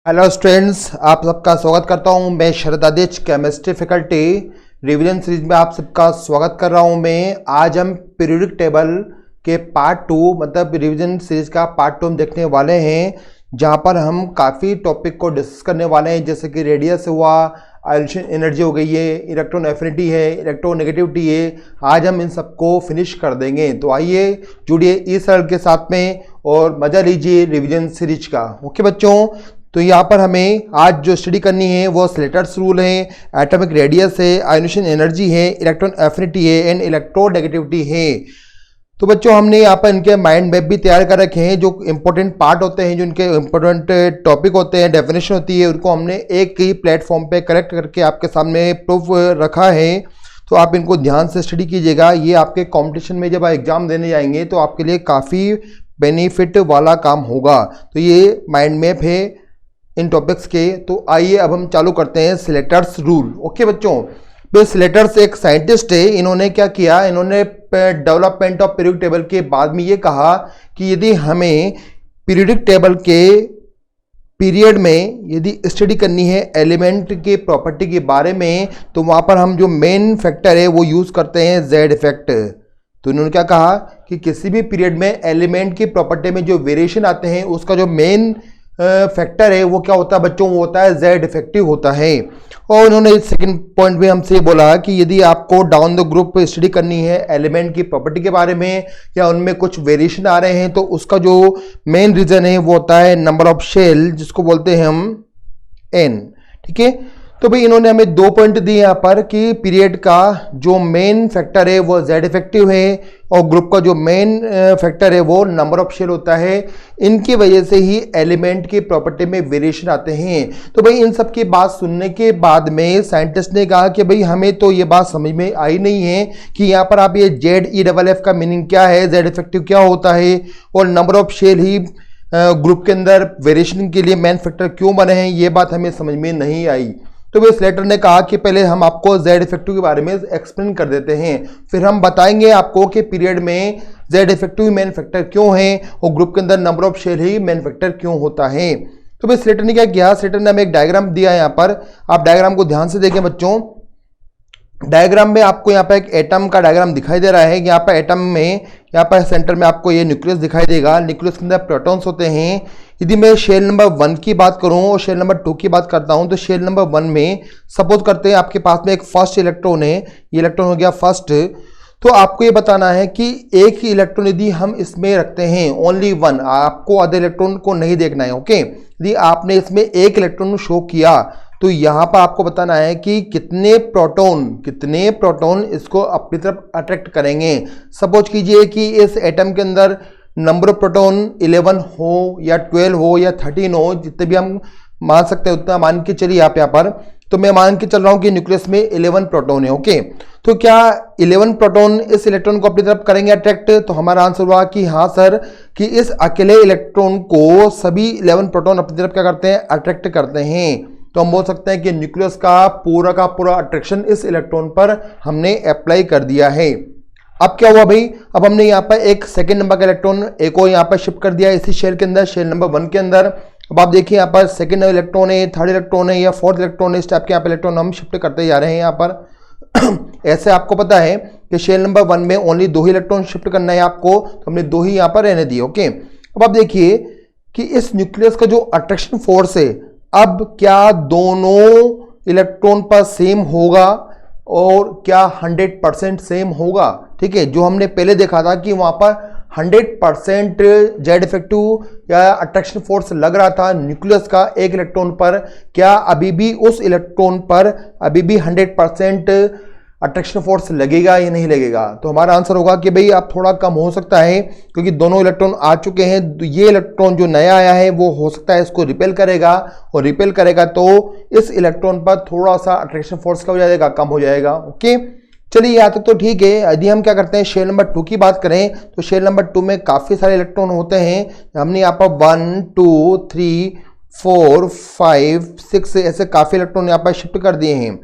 Hello students, आप सबका स्वागत करता हूं। मैं Sharad Aditya, chemistry faculty, revision series में आप सबका स्वागत कर रहा हूं। मैं आज हम पीरियोडिक टेबल के पार्ट 2 मतलब रिवीजन सीरीज का पार्ट 2 हम देखने वाले हैं, जहां पर हम काफ़ी टॉपिक को डिस्कस करने वाले हैं, जैसे कि रेडियस हुआ, आयोलेशन एनर्जी हो गई है, इलेक्ट्रॉन एफिनिटी है, इलेक्ट्रोनेगेटिविटी है। आज हम इन सबको फिनिश कर देंगे। तो आइए जुड़िए इस सरल के साथ में और मज़ा लीजिए रिवीजन सीरीज का। ओके बच्चों, तो यहाँ पर हमें आज जो स्टडी करनी है वो स्लेटर्स रूल है, एटॉमिक रेडियस है, आयोनेशन एनर्जी है, इलेक्ट्रॉन एफिनिटी है एंड इलेक्ट्रोनेगेटिविटी है। तो बच्चों हमने यहाँ पर इनके माइंड मैप भी तैयार कर रखे हैं। जो इंपॉर्टेंट पार्ट होते हैं, जो इनके इंपॉर्टेंट टॉपिक होते हैं, डेफिनेशन होती है, उनको हमने एक ही प्लेटफॉर्म पे करेक्ट करके आपके सामने प्रूफ रखा है। तो आप इनको ध्यान से स्टडी कीजिएगा। ये आपके कॉम्पिटिशन में जब आप एग्जाम देने जाएंगे तो आपके लिए काफ़ी बेनिफिट वाला काम होगा। तो ये माइंड मैप है इन टॉपिक्स के। तो आइए अब हम चालू करते हैं स्लेटर्स रूल। ओके बच्चों, तो स्लेटर्स एक साइंटिस्ट है। इन्होंने क्या किया, इन्होंने डेवलपमेंट ऑफ पीरियोडिक टेबल के बाद में ये कहा कि यदि हमें पीरियोडिक टेबल के पीरियड में यदि स्टडी करनी है एलिमेंट के प्रॉपर्टी के बारे में, तो वहाँ पर हम जो मेन फैक्टर है वो यूज़ करते हैं जेड इफेक्ट। तो इन्होंने क्या कहा कि किसी भी पीरियड में एलिमेंट की प्रॉपर्टी में जो वेरिएशन आते हैं उसका जो मेन फैक्टर है वो क्या होता है बच्चों, वो होता है जेड इफेक्टिव होता है। और उन्होंने सेकंड पॉइंट में हमसे बोला कि यदि आपको डाउन द ग्रुप स्टडी करनी है एलिमेंट की प्रॉपर्टी के बारे में या उनमें कुछ वेरिएशन आ रहे हैं, तो उसका जो मेन रीजन है वो होता है नंबर ऑफ शेल, जिसको बोलते हैं हम एन। ठीक है, तो भाई इन्होंने हमें 2 पॉइंट दिए यहाँ पर कि पीरियड का जो मेन फैक्टर है वो जेड इफेक्टिव है और ग्रुप का जो मेन फैक्टर है वो नंबर ऑफ शेल होता है। इनकी वजह से ही एलिमेंट की प्रॉपर्टी में वेरिएशन आते हैं। तो भाई इन सब की बात सुनने के बाद में साइंटिस्ट ने कहा कि भाई हमें तो ये बात समझ में आई नहीं है कि यहाँ पर आप ये ZEFF का मीनिंग क्या है, जेड इफेक्टिव क्या होता है और नंबर ऑफ शेल ही ग्रुप के अंदर वेरिएशन के लिए मेन फैक्टर क्यों बने हैं, ये बात हमें समझ में नहीं आई। तो वे स्लेटर ने कहा कि पहले हम आपको जेड इफेक्टिव के बारे में एक्सप्लेन कर देते हैं, फिर हम बताएंगे आपको कि पीरियड में जेड इफेक्टिव मेन फैक्टर क्यों है और ग्रुप के अंदर नंबर ऑफ शेल ही मेन फैक्टर क्यों होता है। तो भाई स्लेटर ने क्या किया, स्लेटर ने हमें एक डायग्राम दिया है। यहाँ पर आप डायग्राम को ध्यान से देखें बच्चों। डायग्राम में आपको यहाँ पर एक एटम का डायग्राम दिखाई दे रहा है। यहाँ पर एटम में यहाँ पर सेंटर में आपको ये न्यूक्लियस दिखाई देगा। न्यूक्लियस के अंदर प्रोटॉन्स होते हैं। यदि मैं शेल नंबर 1 की बात करूं और शेल नंबर 2 की बात करता हूं, तो शेल नंबर 1 में सपोज करते हैं आपके पास में एक फर्स्ट इलेक्ट्रॉन है। ये इलेक्ट्रॉन हो गया फर्स्ट। तो आपको ये बताना है कि एक ही इलेक्ट्रॉन यदि हम इसमें रखते हैं, ओनली वन, आपको अदर इलेक्ट्रॉन को नहीं देखना है। ओके, यदि आपने इसमें एक इलेक्ट्रॉन शो किया तो यहाँ पर आपको बताना है कि कितने प्रोटॉन इसको अपनी तरफ अट्रैक्ट करेंगे। सपोज कीजिए कि इस एटम के अंदर नंबर ऑफ प्रोटॉन 11 हो या 12 हो या 13 हो, जितने भी हम मान सकते हैं उतना मान के चलिए आप यहाँ पर। तो मैं मान के चल रहा हूँ कि न्यूक्लियस में 11 प्रोटॉन है। ओके, तो क्या 11 प्रोटॉन इस इलेक्ट्रॉन को अपनी तरफ करेंगे अट्रैक्ट? तो हमारा आंसर हुआ कि हाँ सर, कि इस अकेले इलेक्ट्रॉन को सभी 11 प्रोटॉन अपनी तरफ क्या करते हैं, अट्रैक्ट करते हैं। तो हम बोल सकते हैं कि न्यूक्लियस का पूरा अट्रैक्शन इस इलेक्ट्रॉन पर हमने अप्लाई कर दिया है। अब क्या हुआ भाई, अब हमने यहाँ पर एक सेकंड नंबर का इलेक्ट्रॉन एक और यहाँ पर शिफ्ट कर दिया इसी शेल के अंदर, शेल नंबर 1 के अंदर। अब आप देखिए यहाँ पर सेकंड इलेक्ट्रॉन है, थर्ड इलेक्ट्रॉन है या फोर्थ इलेक्ट्रॉन है, इस टाइप के यहाँ पर इलेक्ट्रॉन हम शिफ्ट करते जा रहे हैं यहाँ पर। ऐसे आपको पता है कि शेल नंबर 1 में ओनली 2 ही इलेक्ट्रॉन शिफ्ट करना है आपको, तो हमने 2 ही यहाँ पर रहने दिए। ओके, अब आप देखिए कि इस न्यूक्लियस का जो अट्रैक्शन फोर्स है, अब क्या दोनों इलेक्ट्रॉन पर सेम होगा और क्या 100% सेम होगा? ठीक है, जो हमने पहले देखा था कि वहां पर 100% जेड इफेक्टिव या अट्रैक्शन फोर्स लग रहा था न्यूक्लियस का एक इलेक्ट्रॉन पर, क्या अभी भी उस इलेक्ट्रॉन पर अभी भी 100% अट्रैक्शन फोर्स लगेगा या नहीं लगेगा? तो हमारा आंसर होगा कि भाई अब थोड़ा कम हो सकता है, क्योंकि दोनों इलेक्ट्रॉन आ चुके हैं। ये इलेक्ट्रॉन जो नया आया है वो हो सकता है इसको रिपेल करेगा, और रिपेल करेगा तो इस इलेक्ट्रॉन पर थोड़ा सा अट्रैक्शन फोर्स क्या हो जाएगा, कम हो जाएगा। ओके, चलिए यहाँ तक तो ठीक है। यदि हम क्या करते हैं शेल नंबर 2 की बात करें, तो शेल नंबर 2 में काफ़ी सारे इलेक्ट्रॉन होते हैं। हमने यहाँ पर 1 2 3 4 5 6 ऐसे काफ़ी इलेक्ट्रॉन यहाँ पर शिफ्ट कर दिए हैं।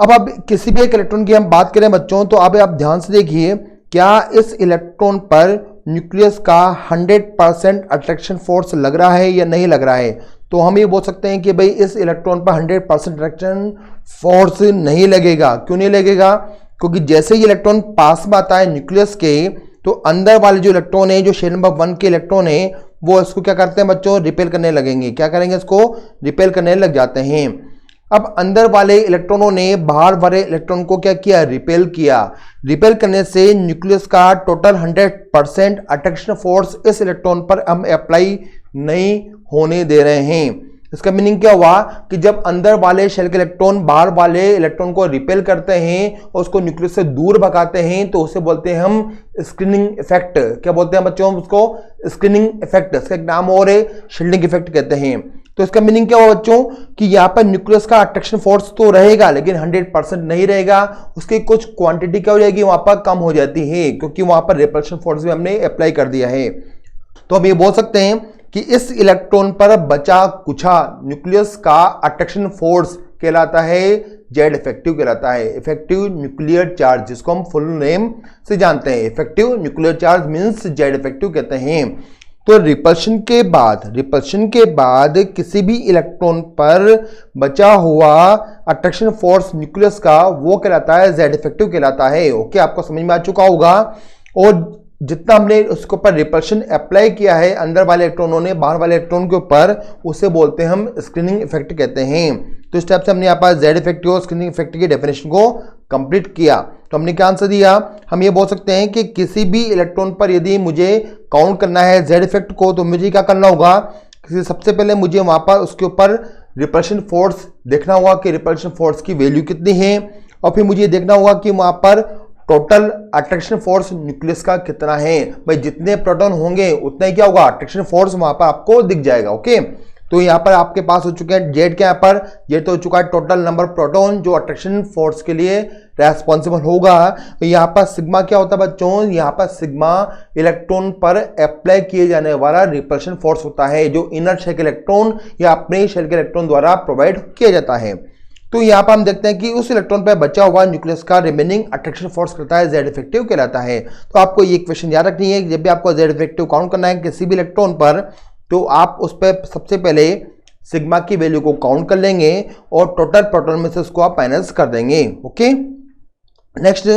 अब किसी भी एक इलेक्ट्रॉन की हम बात करें बच्चों, तो अब आप ध्यान से देखिए, क्या इस इलेक्ट्रॉन पर न्यूक्लियस का 100% अट्रैक्शन फोर्स लग रहा है या नहीं लग रहा है? तो हम ये बोल सकते हैं कि भाई इस इलेक्ट्रॉन पर 100% अट्रैक्शन फोर्स नहीं लगेगा। क्यों नहीं लगेगा? क्योंकि जैसे ही इलेक्ट्रॉन पास में आता है न्यूक्लियस के, तो अंदर वाले जो इलेक्ट्रॉन है, जो शेल नंबर 1 के इलेक्ट्रॉन है, वो इसको क्या करते हैं बच्चों? रिपेल करने लगेंगे। क्या करेंगे? इसको रिपेल करने लग जाते हैं। अब अंदर वाले इलेक्ट्रॉनों ने बाहर वाले इलेक्ट्रॉन को क्या किया? रिपेल किया। रिपेल करने से न्यूक्लियस का टोटल 100% अट्रैक्शन फोर्स इस इलेक्ट्रॉन पर हम अप्लाई नहीं होने दे रहे हैं। इसका मीनिंग क्या हुआ कि जब अंदर वाले शेल के इलेक्ट्रॉन बाहर वाले इलेक्ट्रॉन को रिपेल करते हैं और उसको न्यूक्लियस से दूर भगाते हैं, तो उसे बोलते हैं हम स्क्रीनिंग इफेक्ट। क्या बोलते हैं बच्चों? उसको स्क्रीनिंग इफेक्ट। इसका एक नाम और है, शील्डिंग इफेक्ट कहते हैं। तो इसका मीनिंग क्या हुआ बच्चों कि यहाँ पर न्यूक्लियस का अट्रैक्शन फोर्स तो रहेगा, लेकिन 100% नहीं रहेगा। उसकी कुछ क्वांटिटी क्या हो जाएगी? वहां पर कम हो जाती है, क्योंकि वहां पर रिपल्शन फोर्स भी हमने अप्लाई कर दिया है। तो हम ये बोल सकते हैं कि इस इलेक्ट्रॉन पर बचा कुछा न्यूक्लियस का अट्रैक्शन फोर्स कहलाता है जेड इफेक्टिव कहलाता है। इफेक्टिव न्यूक्लियर चार्ज, जिसको हम फुल नेम से जानते हैं, effective nuclear charge means Z effective कहते हैं। तो रिपल्शन के बाद किसी भी इलेक्ट्रॉन पर बचा हुआ अट्रैक्शन फोर्स न्यूक्लियस का वो कहलाता है जेड इफेक्टिव कहलाता है। ओके, आपको समझ में आ चुका होगा। और जितना हमने उसके ऊपर रिपल्शन अप्लाई किया है अंदर वाले इलेक्ट्रॉनों ने बाहर वाले इलेक्ट्रॉन के ऊपर, उसे बोलते हैं हम स्क्रीनिंग इफेक्ट कहते हैं। तो इस टाइप से हमने यहाँ पर जेड इफेक्टिव और स्क्रीनिंग इफेक्ट की डेफिनेशन को कंप्लीट किया। तो हमने क्या आंसर दिया? हम ये बोल सकते हैं कि किसी भी इलेक्ट्रॉन पर यदि मुझे काउंट करना है जेड इफेक्ट को, तो मुझे क्या करना होगा? सबसे पहले मुझे वहां पर उसके ऊपर रिपल्शन फोर्स देखना होगा कि रिपल्शन फोर्स की वैल्यू कितनी है, और फिर मुझे देखना होगा कि वहां पर टोटल अट्रैक्शन फोर्स न्यूक्लियस का कितना है। भाई जितने प्रोटॉन होंगे उतना ही क्या होगा? अट्रैक्शन फोर्स वहां पर आपको दिख जाएगा। ओके, तो यहाँ पर आपके पास हो चुके हैं जेड के, यहाँ पर जेड तो हो चुका है टोटल नंबर प्रोटॉन जो अट्रैक्शन फोर्स के लिए रेस्पॉन्सिबल होगा। तो यहाँ पर सिग्मा क्या होता है बच्चों? यहाँ पर सिग्मा इलेक्ट्रॉन पर अप्लाई किए जाने वाला रिपल्शन फोर्स होता है, जो इनर शेल के इलेक्ट्रॉन या अपने शेल के इलेक्ट्रॉन द्वारा प्रोवाइड किया जाता है। तो यहाँ पर हम देखते हैं कि उस इलेक्ट्रॉन पर बचा हुआ न्यूक्लियस का रिमेनिंग अट्रैक्शन फोर्स करता है जेड इफेक्टिव कहलाता है। तो आपको ये इक्वेशन याद रखनी है कि जब भी आपको जेड इफेक्टिव काउंट करना है किसी भी इलेक्ट्रॉन पर, तो आप उस पर सबसे पहले सिग्मा की वैल्यू को काउंट कर लेंगे और टोटल प्रोटॉन में से उसको आप माइनस कर देंगे। ओके, नेक्स्ट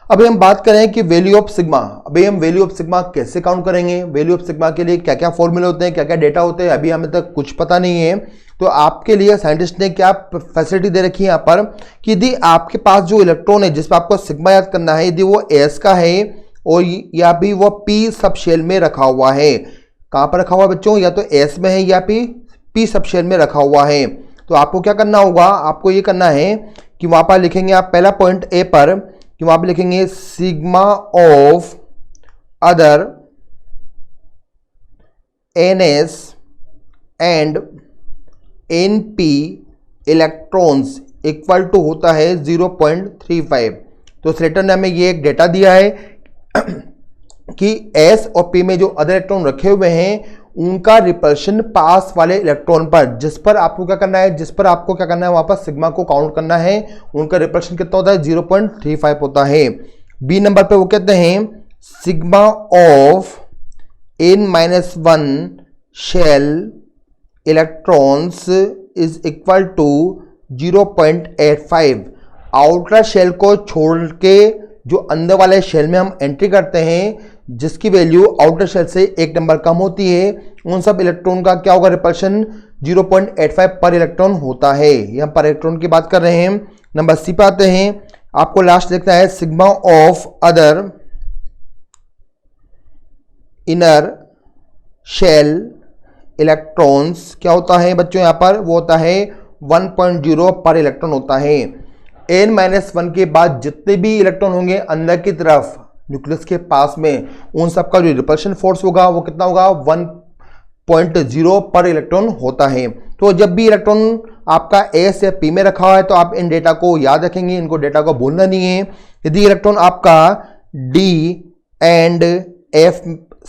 अभी हम बात करें कि वैल्यू ऑफ सिग्मा। अभी हम वैल्यू ऑफ सिग्मा कैसे काउंट करेंगे, वैल्यू ऑफ सिग्मा के लिए क्या क्या फॉर्मूले होते हैं, क्या क्या डेटा होते हैं, अभी हमें तक कुछ पता नहीं है। तो आपके लिए साइंटिस्ट ने क्या फैसिलिटी दे रखी है यहाँ पर कि यदि आपके पास जो इलेक्ट्रॉन है जिस पर आपको सिग्मा याद करना है, यदि वो एस का है और या भी वो पी सब शेल में रखा हुआ है। कहाँ पर रखा हुआ है बच्चों? या तो एस में है या पी सब शेल में रखा हुआ है। तो आपको क्या करना होगा? आपको ये करना है कि वहां पर लिखेंगे आप पहला पॉइंट ए पर कि वहां पर लिखेंगे sigma of other N S and N P electrons equal to होता है 0.35। तो स्लेटर ने हमें ये एक डेटा दिया है कि एस और पी में जो अदर इलेक्ट्रॉन रखे हुए हैं उनका रिपल्शन पास वाले इलेक्ट्रॉन पर, जिस पर आपको क्या करना है वहां पर सिग्मा को काउंट करना है, उनका रिपल्शन कितना होता है? 0.35 होता है। बी नंबर पे वो कहते हैं sigma of n-1 shell electrons is equal to 0.85। Outer shell को छोड़ के जो अंदर वाले शेल में हम एंट्री करते हैं, जिसकी वैल्यू आउटर शेल से एक नंबर कम होती है, उन सब इलेक्ट्रॉन का क्या होगा? रिपल्शन 0.85 पर इलेक्ट्रॉन होता है। यहाँ पर इलेक्ट्रॉन की बात कर रहे हैं। नंबर सी पे आते हैं। आपको लास्ट लिखना है sigma of other inner shell electrons क्या होता है बच्चों? यहाँ पर वो होता है 1.0 पर इलेक्ट्रॉन होता है। n-1 के बाद जितने भी इलेक्ट्रॉन होंगे अंदर की तरफ न्यूक्लियस के पास में, उन सब का जो रिपल्शन फोर्स होगा वो कितना होगा? 1.0 पर इलेक्ट्रॉन होता है। तो जब भी इलेक्ट्रॉन आपका एस या पी में रखा हुआ है तो आप इन डेटा को याद रखेंगे, इनको डेटा को भूलना नहीं है। यदि इलेक्ट्रॉन आपका D and F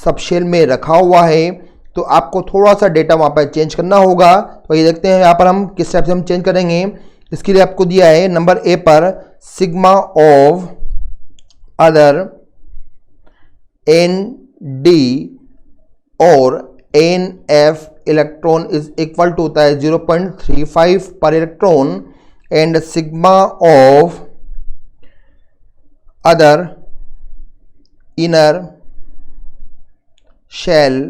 sub shell में रखा हुआ है तो आपको थोड़ा सा डेटा वहां पर चेंज करना होगा। तो ये देखते हैं यहाँ पर हम किस टाइप से हम चेंज करेंगे। इसके लिए आपको दिया है नंबर ए पर sigma of other n d और n f electron is equal to होता है 0.35 पर electron and sigma of other inner shell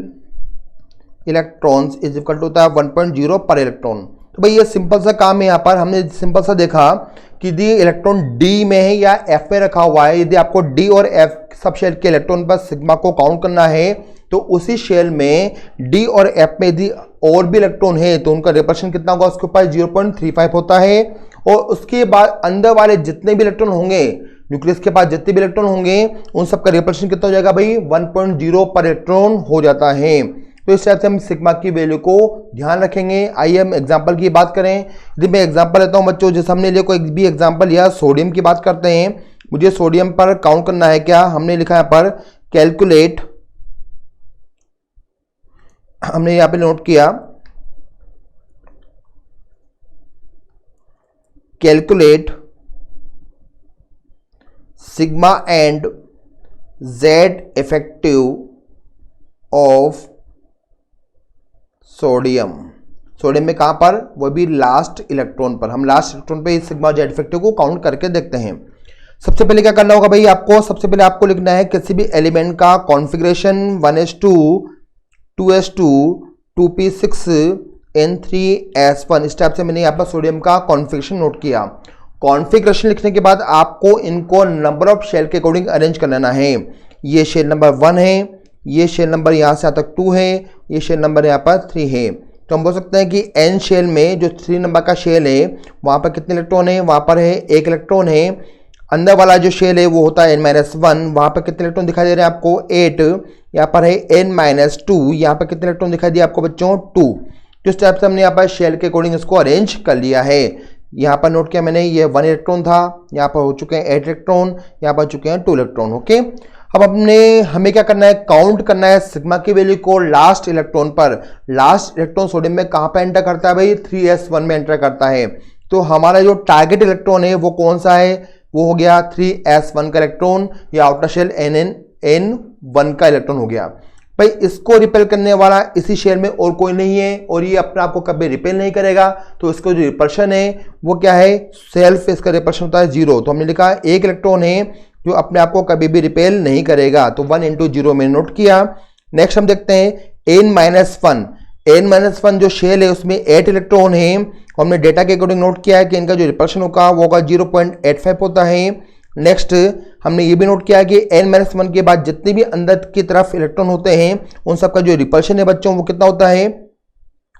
electrons is equal to होता है 1.0 पर इलेक्ट्रॉन। तो भाई ये सिंपल सा काम है। यहाँ पर हमने सिंपल सा देखा कि यदि इलेक्ट्रॉन डी में है या एफ में रखा हुआ है, यदि आपको डी और एफ सब शेल के इलेक्ट्रॉन पर सिग्मा को काउंट करना है तो उसी शेल में डी और एफ में यदि और भी इलेक्ट्रॉन है तो उनका रिपल्शन कितना होगा, उसके ऊपर 0.35 होता है। और उसके बाद अंदर वाले जितने भी इलेक्ट्रॉन होंगे, न्यूक्लियस के पास जितने भी इलेक्ट्रॉन होंगे, उन सबका रिपल्शन कितना हो जाएगा भाई, 1.0 पर इलेक्ट्रॉन हो जाता है। तो इस टाइप से हम सिग्मा की वैल्यू को ध्यान रखेंगे। आइए हम एग्जांपल की बात करें। यदि मैं एग्जांपल लेता हूं बच्चों, जैसे हमने लिए कोई भी एग्जांपल लिया, सोडियम की बात करते हैं। मुझे सोडियम पर काउंट करना है। क्या हमने लिखा है पर कैलकुलेट, हमने यहां पे नोट किया calculate sigma and Z effective of sodium. Sodium में कहां पर, वो भी लास्ट इलेक्ट्रॉन पर। हम लास्ट इलेक्ट्रॉन पे सिग्मा जेड इफेक्टिव को काउंट करके देखते हैं। सबसे पहले क्या करना होगा भाई आपको, सबसे पहले आपको लिखना है किसी भी एलिमेंट का configuration 1s2 2s2 2p6 n3s1। इस टाइप से मैंने यहाँ पर सोडियम का कॉन्फ़िगरेशन नोट किया। कॉन्फ़िगरेशन लिखने के बाद आपको इनको नंबर ऑफ शेल के अकॉर्डिंग अरेंज कर लेना है। ये शेल नंबर 1 है, ये शेल नंबर यहाँ से तक 2 है, ये शेल नंबर यहाँ पर 3 है। तो हम बोल सकते हैं कि n शेल में जो 3 नंबर का शेल है वहाँ पर कितने इलेक्ट्रॉन है, वहाँ पर है 1 इलेक्ट्रॉन है। अंदर वाला जो शेल है वो होता है n-1, वहाँ पर कितने इलेक्ट्रॉन दिखाई दे रहे हैं आपको, 8। यहाँ पर है n-2, यहाँ पर कितने इलेक्ट्रॉन दिखाई दिए आपको बच्चों, 2। तो इस टाइप से हमने यहाँ पर शेल के अकॉर्डिंग इसको अरेंज कर लिया है। यहाँ पर नोट किया मैंने, ये 1 इलेक्ट्रॉन था, यहाँ पर हो चुके हैं 8 इलेक्ट्रॉन, यहाँ पर चुके हैं 2 इलेक्ट्रॉन। ओके, अब हमें क्या करना है, काउंट करना है सिग्मा की वैल्यू को लास्ट इलेक्ट्रॉन पर। लास्ट इलेक्ट्रॉन सोडियम में कहां पे एंटर करता है भाई, 3s1 में एंटर करता है। तो हमारा जो टारगेट इलेक्ट्रॉन है वो कौन सा है, वो हो गया 3s1 का इलेक्ट्रॉन, या आउटर शेल n1 का इलेक्ट्रॉन हो गया। भाई इसको रिपेल करने वाला इसी शेल में और कोई नहीं है, और ये अपने आप को कभी रिपेल नहीं करेगा। तो इसको जो रिपल्शन है वो क्या है, सेल्फ, इसका रिपल्शन होता है 0। तो हमने लिखा 1 इलेक्ट्रॉन है जो अपने आप को कभी भी रिपेल नहीं करेगा। तो 1 × 0 मैंने नोट किया। नेक्स्ट हम देखते हैं n-1। n-1 जो शेल है उसमें 8 इलेक्ट्रॉन है। हमने डेटा के अकॉर्डिंग नोट किया है कि इनका जो रिपल्शन होगा वो होगा 0.85 होता है। नेक्स्ट हमने ये भी नोट किया कि n-1 के बाद जितने भी अंदर की तरफ इलेक्ट्रॉन होते हैं उन सबका जो रिपल्शन है बच्चों वो कितना होता है,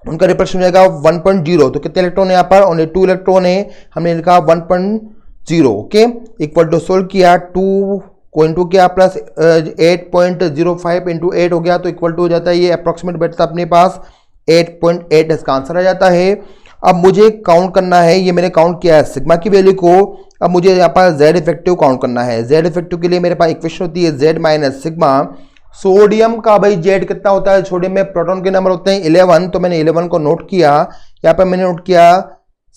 उनका रिपल्शन हो जाएगा 1.0। तो कितने इलेक्ट्रॉन है यहाँ पर, ओनली 2 इलेक्ट्रॉन है। हमने लिखा 1.0। ओके, इक्वल टू सोल्व किया, 2 को इंटू किया प्लस 8.05 इंटू 8 हो गया, तो इक्वल टू हो जाता है, ये अप्रोक्सीमेट बैठता अपने पास 8.8 इसका आंसर आ जाता है। अब मुझे काउंट करना है, ये मैंने काउंट किया है सिग्मा की वैल्यू को। अब मुझे यहाँ पर जेड इफेक्टिव काउंट करना है। जेड इफेक्टिव के लिए मेरे पास इक्वेशन होती है जेड माइनस सिग्मा। सोडियम का भाई जेड कितना होता है, सोडियम में प्रोटॉन के नंबर होते हैं 11, तो मैंने 11 को नोट किया। यहाँ पर मैंने नोट किया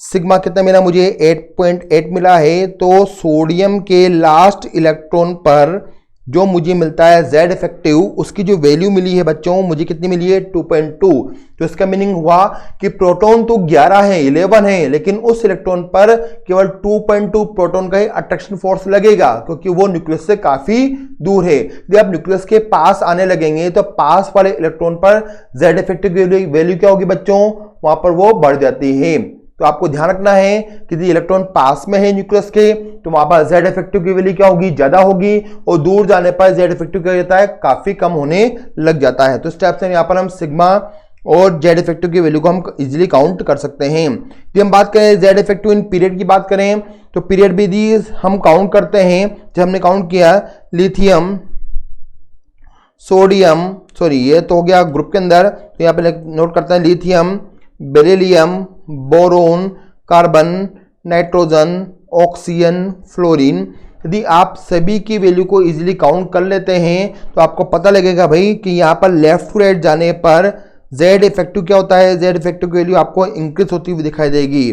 सिग्मा कितना मिला मुझे, 8.8 मिला है। तो सोडियम के लास्ट इलेक्ट्रॉन पर जो मुझे मिलता है जेड इफेक्टिव, उसकी जो वैल्यू मिली है बच्चों मुझे कितनी मिली है, 2.2। तो इसका मीनिंग हुआ कि प्रोटॉन तो 11 है, 11 है, लेकिन उस इलेक्ट्रॉन पर केवल 2.2 प्रोटॉन का ही अट्रैक्शन फोर्स लगेगा, क्योंकि वो न्यूक्लियस से काफी दूर है। यदि आप न्यूक्लियस के पास आने लगेंगे तो पास वाले इलेक्ट्रॉन पर जेड इफेक्टिव की वैल्यू क्या होगी बच्चों, वहां पर वो बढ़ जाती है। तो आपको ध्यान रखना है कि यदि इलेक्ट्रॉन पास में है न्यूक्लियस के तो वहां पर जेड इफेक्टिव की वैल्यू क्या होगी, ज्यादा होगी, और दूर जाने पर जेड इफेक्टिव क्या जाता है, काफी कम होने लग जाता है। तो इस टाइप से यहाँ पर हम सिग्मा और जेड इफेक्टिव की वैल्यू को हम इजीली काउंट कर सकते हैं। यदि हम बात करें जेड इफेक्टिव इन पीरियड की बात करें तो पीरियड भी यदि हम काउंट करते हैं, जब हमने काउंट किया लिथियम, सोडियम, सॉरी ये तो हो गया ग्रुप के अंदर, तो यहाँ पे नोट करते हैं lithium, beryllium, boron, carbon, nitrogen, oxygen, fluorine. यदि आप सभी की वैल्यू को इजीली काउंट कर लेते हैं तो आपको पता लगेगा भाई कि यहाँ पर लेफ्ट टू राइट जाने पर जेड इफेक्टिव क्या होता है, जेड इफेक्टिव की वैल्यू आपको इंक्रीज होती हुई दिखाई देगी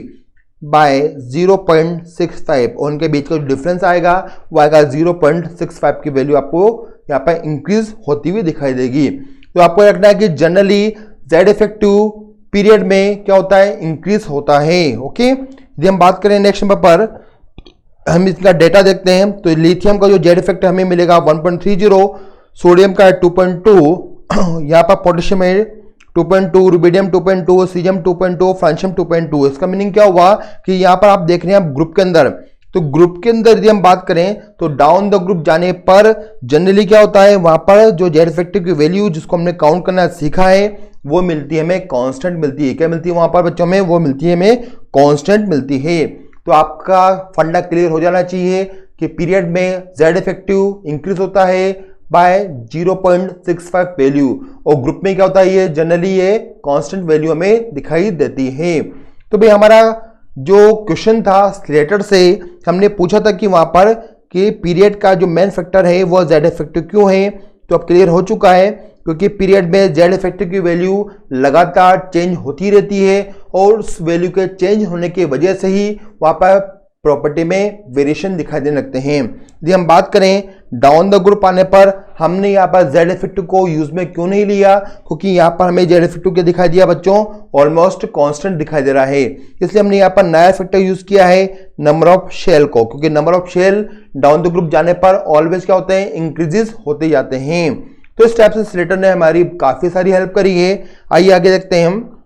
बाय 0.65, और उनके बीच का जो डिफरेंस आएगा वो आएगा 0.65 की वैल्यू आपको यहाँ पर इंक्रीज होती हुई दिखाई देगी। तो आपको रखना है कि जनरली जेड इफेक्टिव पीरियड में क्या होता है, इंक्रीज होता है। ओके, यदि हम बात करें नेक्स्ट नंबर पर, हम इसका डेटा देखते हैं तो लिथियम का जो जेड इफेक्ट हमें मिलेगा 1.30, सोडियम का 2.2, यहाँ पर पोटेशियम है 2.2, रुबिडियम 2.2, सीजियम 2.2, फ्रांशियम 2.2। इसका मीनिंग क्या हुआ कि यहाँ पर आप देख रहे हैं आप ग्रुप के अंदर, तो ग्रुप के अंदर यदि हम बात करें तो डाउन द ग्रुप जाने पर जनरली क्या होता है, वहां पर जो जेड इफेक्टिव की वैल्यू जिसको हमने काउंट करना सीखा है वो मिलती है हमें कांस्टेंट मिलती है। क्या मिलती है वहां पर बच्चों में, वो मिलती है हमें कांस्टेंट मिलती है। तो आपका फंडा क्लियर हो जाना चाहिए कि पीरियड में जेड इफेक्टिव इंक्रीज होता है बाय 0.65 वैल्यू, और ग्रुप में क्या होता है, ये जनरली ये कांस्टेंट वैल्यू हमें दिखाई देती है। तो भाई हमारा जो क्वेश्चन था स्लेटर से, हमने पूछा था कि वहां पर कि पीरियड का जो मेन फैक्टर है वो जेड इफेक्टिव क्यों है, तो अब क्लियर हो चुका है क्योंकि पीरियड में जेड इफेक्टिव की वैल्यू लगातार चेंज होती रहती है और उस वैल्यू के चेंज होने की वजह से ही वहां पर प्रॉपर्टी में वेरिएशन दिखाई देने लगते हैं। यदि हम बात करें डाउन द ग्रुप आने पर, हमने यहाँ पर जेड इफेक्टिव को यूज में क्यों नहीं लिया, क्योंकि यहाँ पर हमें जेड इफेक्टिव क्या दिखाई दिया बच्चों, ऑलमोस्ट कांस्टेंट दिखाई दे रहा है। इसलिए हमने यहाँ पर नया फैक्टर यूज किया है नंबर ऑफ शेल को, क्योंकि number of shell down the group जाने पर ऑलवेज क्या होते हैं, इंक्रीजेस होते जाते हैं। तो इस टाइप से स्लेटर ने हमारी काफी सारी हेल्प करी है। आइए आगे देखते हैं हम।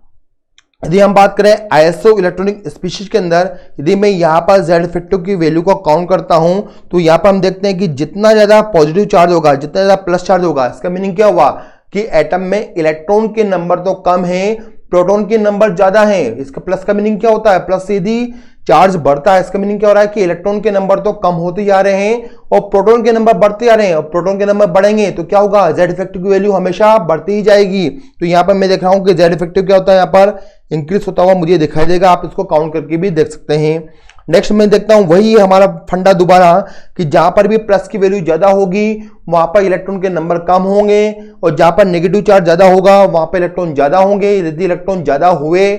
यदि हम बात करें आईएसओ इलेक्ट्रॉनिक स्पीशीज के अंदर, यदि मैं यहाँ पर जेड इफेक्टिव की वैल्यू को काउंट करता हूं तो यहाँ पर हम देखते हैं कि जितना ज्यादा पॉजिटिव चार्ज होगा, जितना ज्यादा प्लस चार्ज होगा, इसका मीनिंग क्या हुआ कि एटम में इलेक्ट्रॉन के नंबर तो कम है, प्रोटॉन के नंबर ज्यादा है। इसका प्लस का मीनिंग क्या होता है, प्लस से यदि चार्ज बढ़ता है इसका मीनिंग क्या हो रहा है कि इलेक्ट्रॉन के नंबर तो कम होते जा रहे हैं और प्रोटॉन के नंबर बढ़ते जा रहे हैं, और प्रोटॉन के नंबर बढ़ेंगे तो क्या होगा, जेड इफेक्टिव की वैल्यू हमेशा बढ़ती ही जाएगी। तो यहाँ पर मैं देख रहा हूं कि जेड इफेक्टिव क्या होता है, यहाँ पर इंक्रीज होता हुआ मुझे दिखाई देगा, आप इसको काउंट करके भी देख सकते हैं। नेक्स्ट मैं देखता हूं वही हमारा फंडा दोबारा कि जहां पर भी प्लस की वैल्यू ज्यादा होगी वहां पर इलेक्ट्रॉन के नंबर कम होंगे, और जहां पर नेगेटिव चार्ज ज्यादा होगा वहां पर इलेक्ट्रॉन ज्यादा होंगे। यदि इलेक्ट्रॉन ज्यादा हुए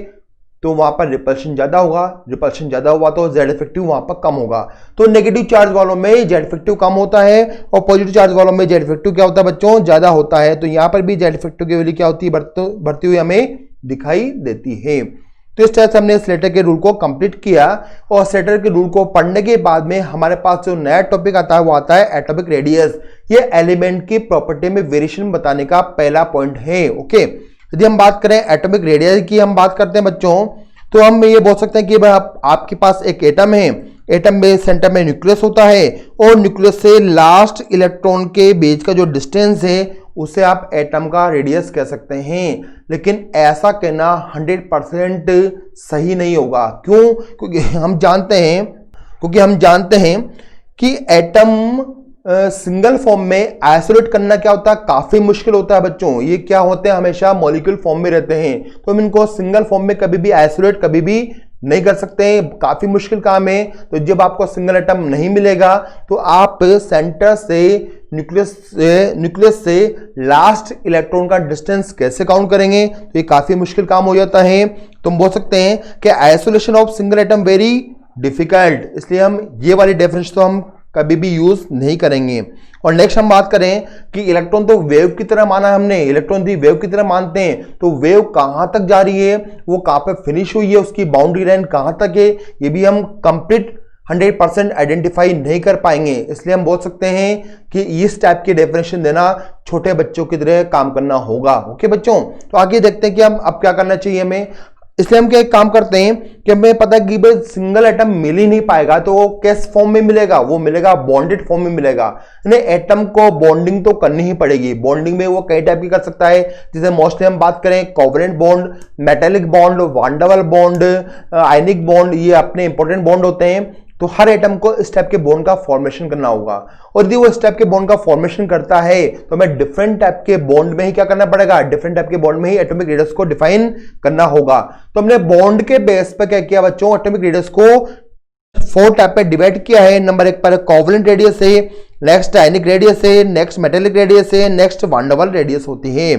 तो वहां पर रिपल्शन ज्यादा होगा, रिपल्शन ज्यादा हुआ तो जेड इफेक्टिव वहां पर कम होगा। तो नेगेटिव चार्ज वालों में जेड इफेक्टिव कम होता है और पॉजिटिव चार्ज वालों में जेड इफेक्टिव क्या होता है बच्चों, ज्यादा होता है। तो यहां पर भी जेड इफेक्टिव की वैल्यू क्या होती है, बढ़ती हुई हमें दिखाई देती है। तो इस तरह से हमने स्लेटर के रूल को कंप्लीट किया, और स्लेटर के रूल को पढ़ने के बाद में हमारे पास जो नया टॉपिक आता है वो आता है एटॉमिक रेडियस। ये एलिमेंट की प्रॉपर्टी में वेरिएशन बताने का पहला पॉइंट है। ओके, यदि हम बात करें एटॉमिक रेडियस की, हम बात करते हैं बच्चों, तो हम ये बोल सकते हैं कि भाई आपके पास एक एटम है, एटम में सेंटर में न्यूक्लियस होता है, और न्यूक्लियस से लास्ट इलेक्ट्रॉन के बीच का जो डिस्टेंस है उसे आप एटम का रेडियस कह सकते हैं। लेकिन ऐसा कहना 100% सही नहीं होगा। क्यों? क्योंकि हम जानते हैं कि एटम सिंगल फॉर्म में आइसोलेट करना क्या होता है, काफी मुश्किल होता है बच्चों। ये क्या होते हैं, हमेशा मॉलिक्यूल फॉर्म में रहते हैं, तो हम इनको सिंगल फॉर्म में कभी भी आइसोलेट कभी भी नहीं कर सकते, काफी मुश्किल काम है। तो जब आपको सिंगल एटम नहीं मिलेगा तो आप सेंटर से न्यूक्लियस से लास्ट इलेक्ट्रॉन का डिस्टेंस कैसे काउंट करेंगे, तो ये काफी मुश्किल काम हो जाता है। तो हम बोल सकते हैं कि isolation of single atom very difficult, इसलिए हम ये वाली डेफिनेशन तो हम कभी भी यूज नहीं करेंगे। और नेक्स्ट हम बात करें कि इलेक्ट्रॉन तो वेव की तरह माना है हमने, इलेक्ट्रॉन भी वेव की तरह मानते हैं, तो वेव कहां तक जा रही है, वो कहां पे फिनिश हुई है, उसकी बाउंड्री लाइन कहां तक है, ये भी हम कंप्लीट 100% आइडेंटिफाई नहीं कर पाएंगे। इसलिए हम बोल सकते हैं कि इस टाइप की डेफिनेशन देना छोटे बच्चों की तरह काम करना होगा। ओके बच्चों, तो आगे देखते हैं कि हम अब क्या करना चाहिए हमें। इसलिए हम क्या एक काम करते हैं कि हमें पता है कि भाई सिंगल एटम मिल ही नहीं पाएगा, तो वो किस फॉर्म में मिलेगा, वो मिलेगा बॉन्डेड फॉर्म में मिलेगा। यानी एटम को बॉन्डिंग तो करनी ही पड़ेगी। बॉन्डिंग में वो कई टाइप की कर सकता है, जैसे मोस्टली हम बात करें covalent bond, metallic bond, one double bond, ionic bond, ये अपने इंपॉर्टेंट बॉन्ड होते हैं। तो हर एटम को इस टाइप के बॉन्ड का फॉर्मेशन करना होगा, और यदि वो इस टाइप के बॉन्ड का फॉर्मेशन करता है तो हमें डिफरेंट टाइप के बॉन्ड में ही क्या करना पड़ेगा, डिफरेंट टाइप के बॉन्ड में ही एटॉमिक रेडियस को डिफाइन करना होगा। तो हमने बॉन्ड के बेस पर क्या किया बच्चों, एटॉमिक रेडियस को 4 टाइप पे डिवाइड किया है। नंबर 1 पर कोवेलेंट रेडियस है, नेक्स्ट आयनिक रेडियस है, नेक्स्ट मेटेलिक रेडियस है, नेक्स्ट वान डबल रेडियस होती है।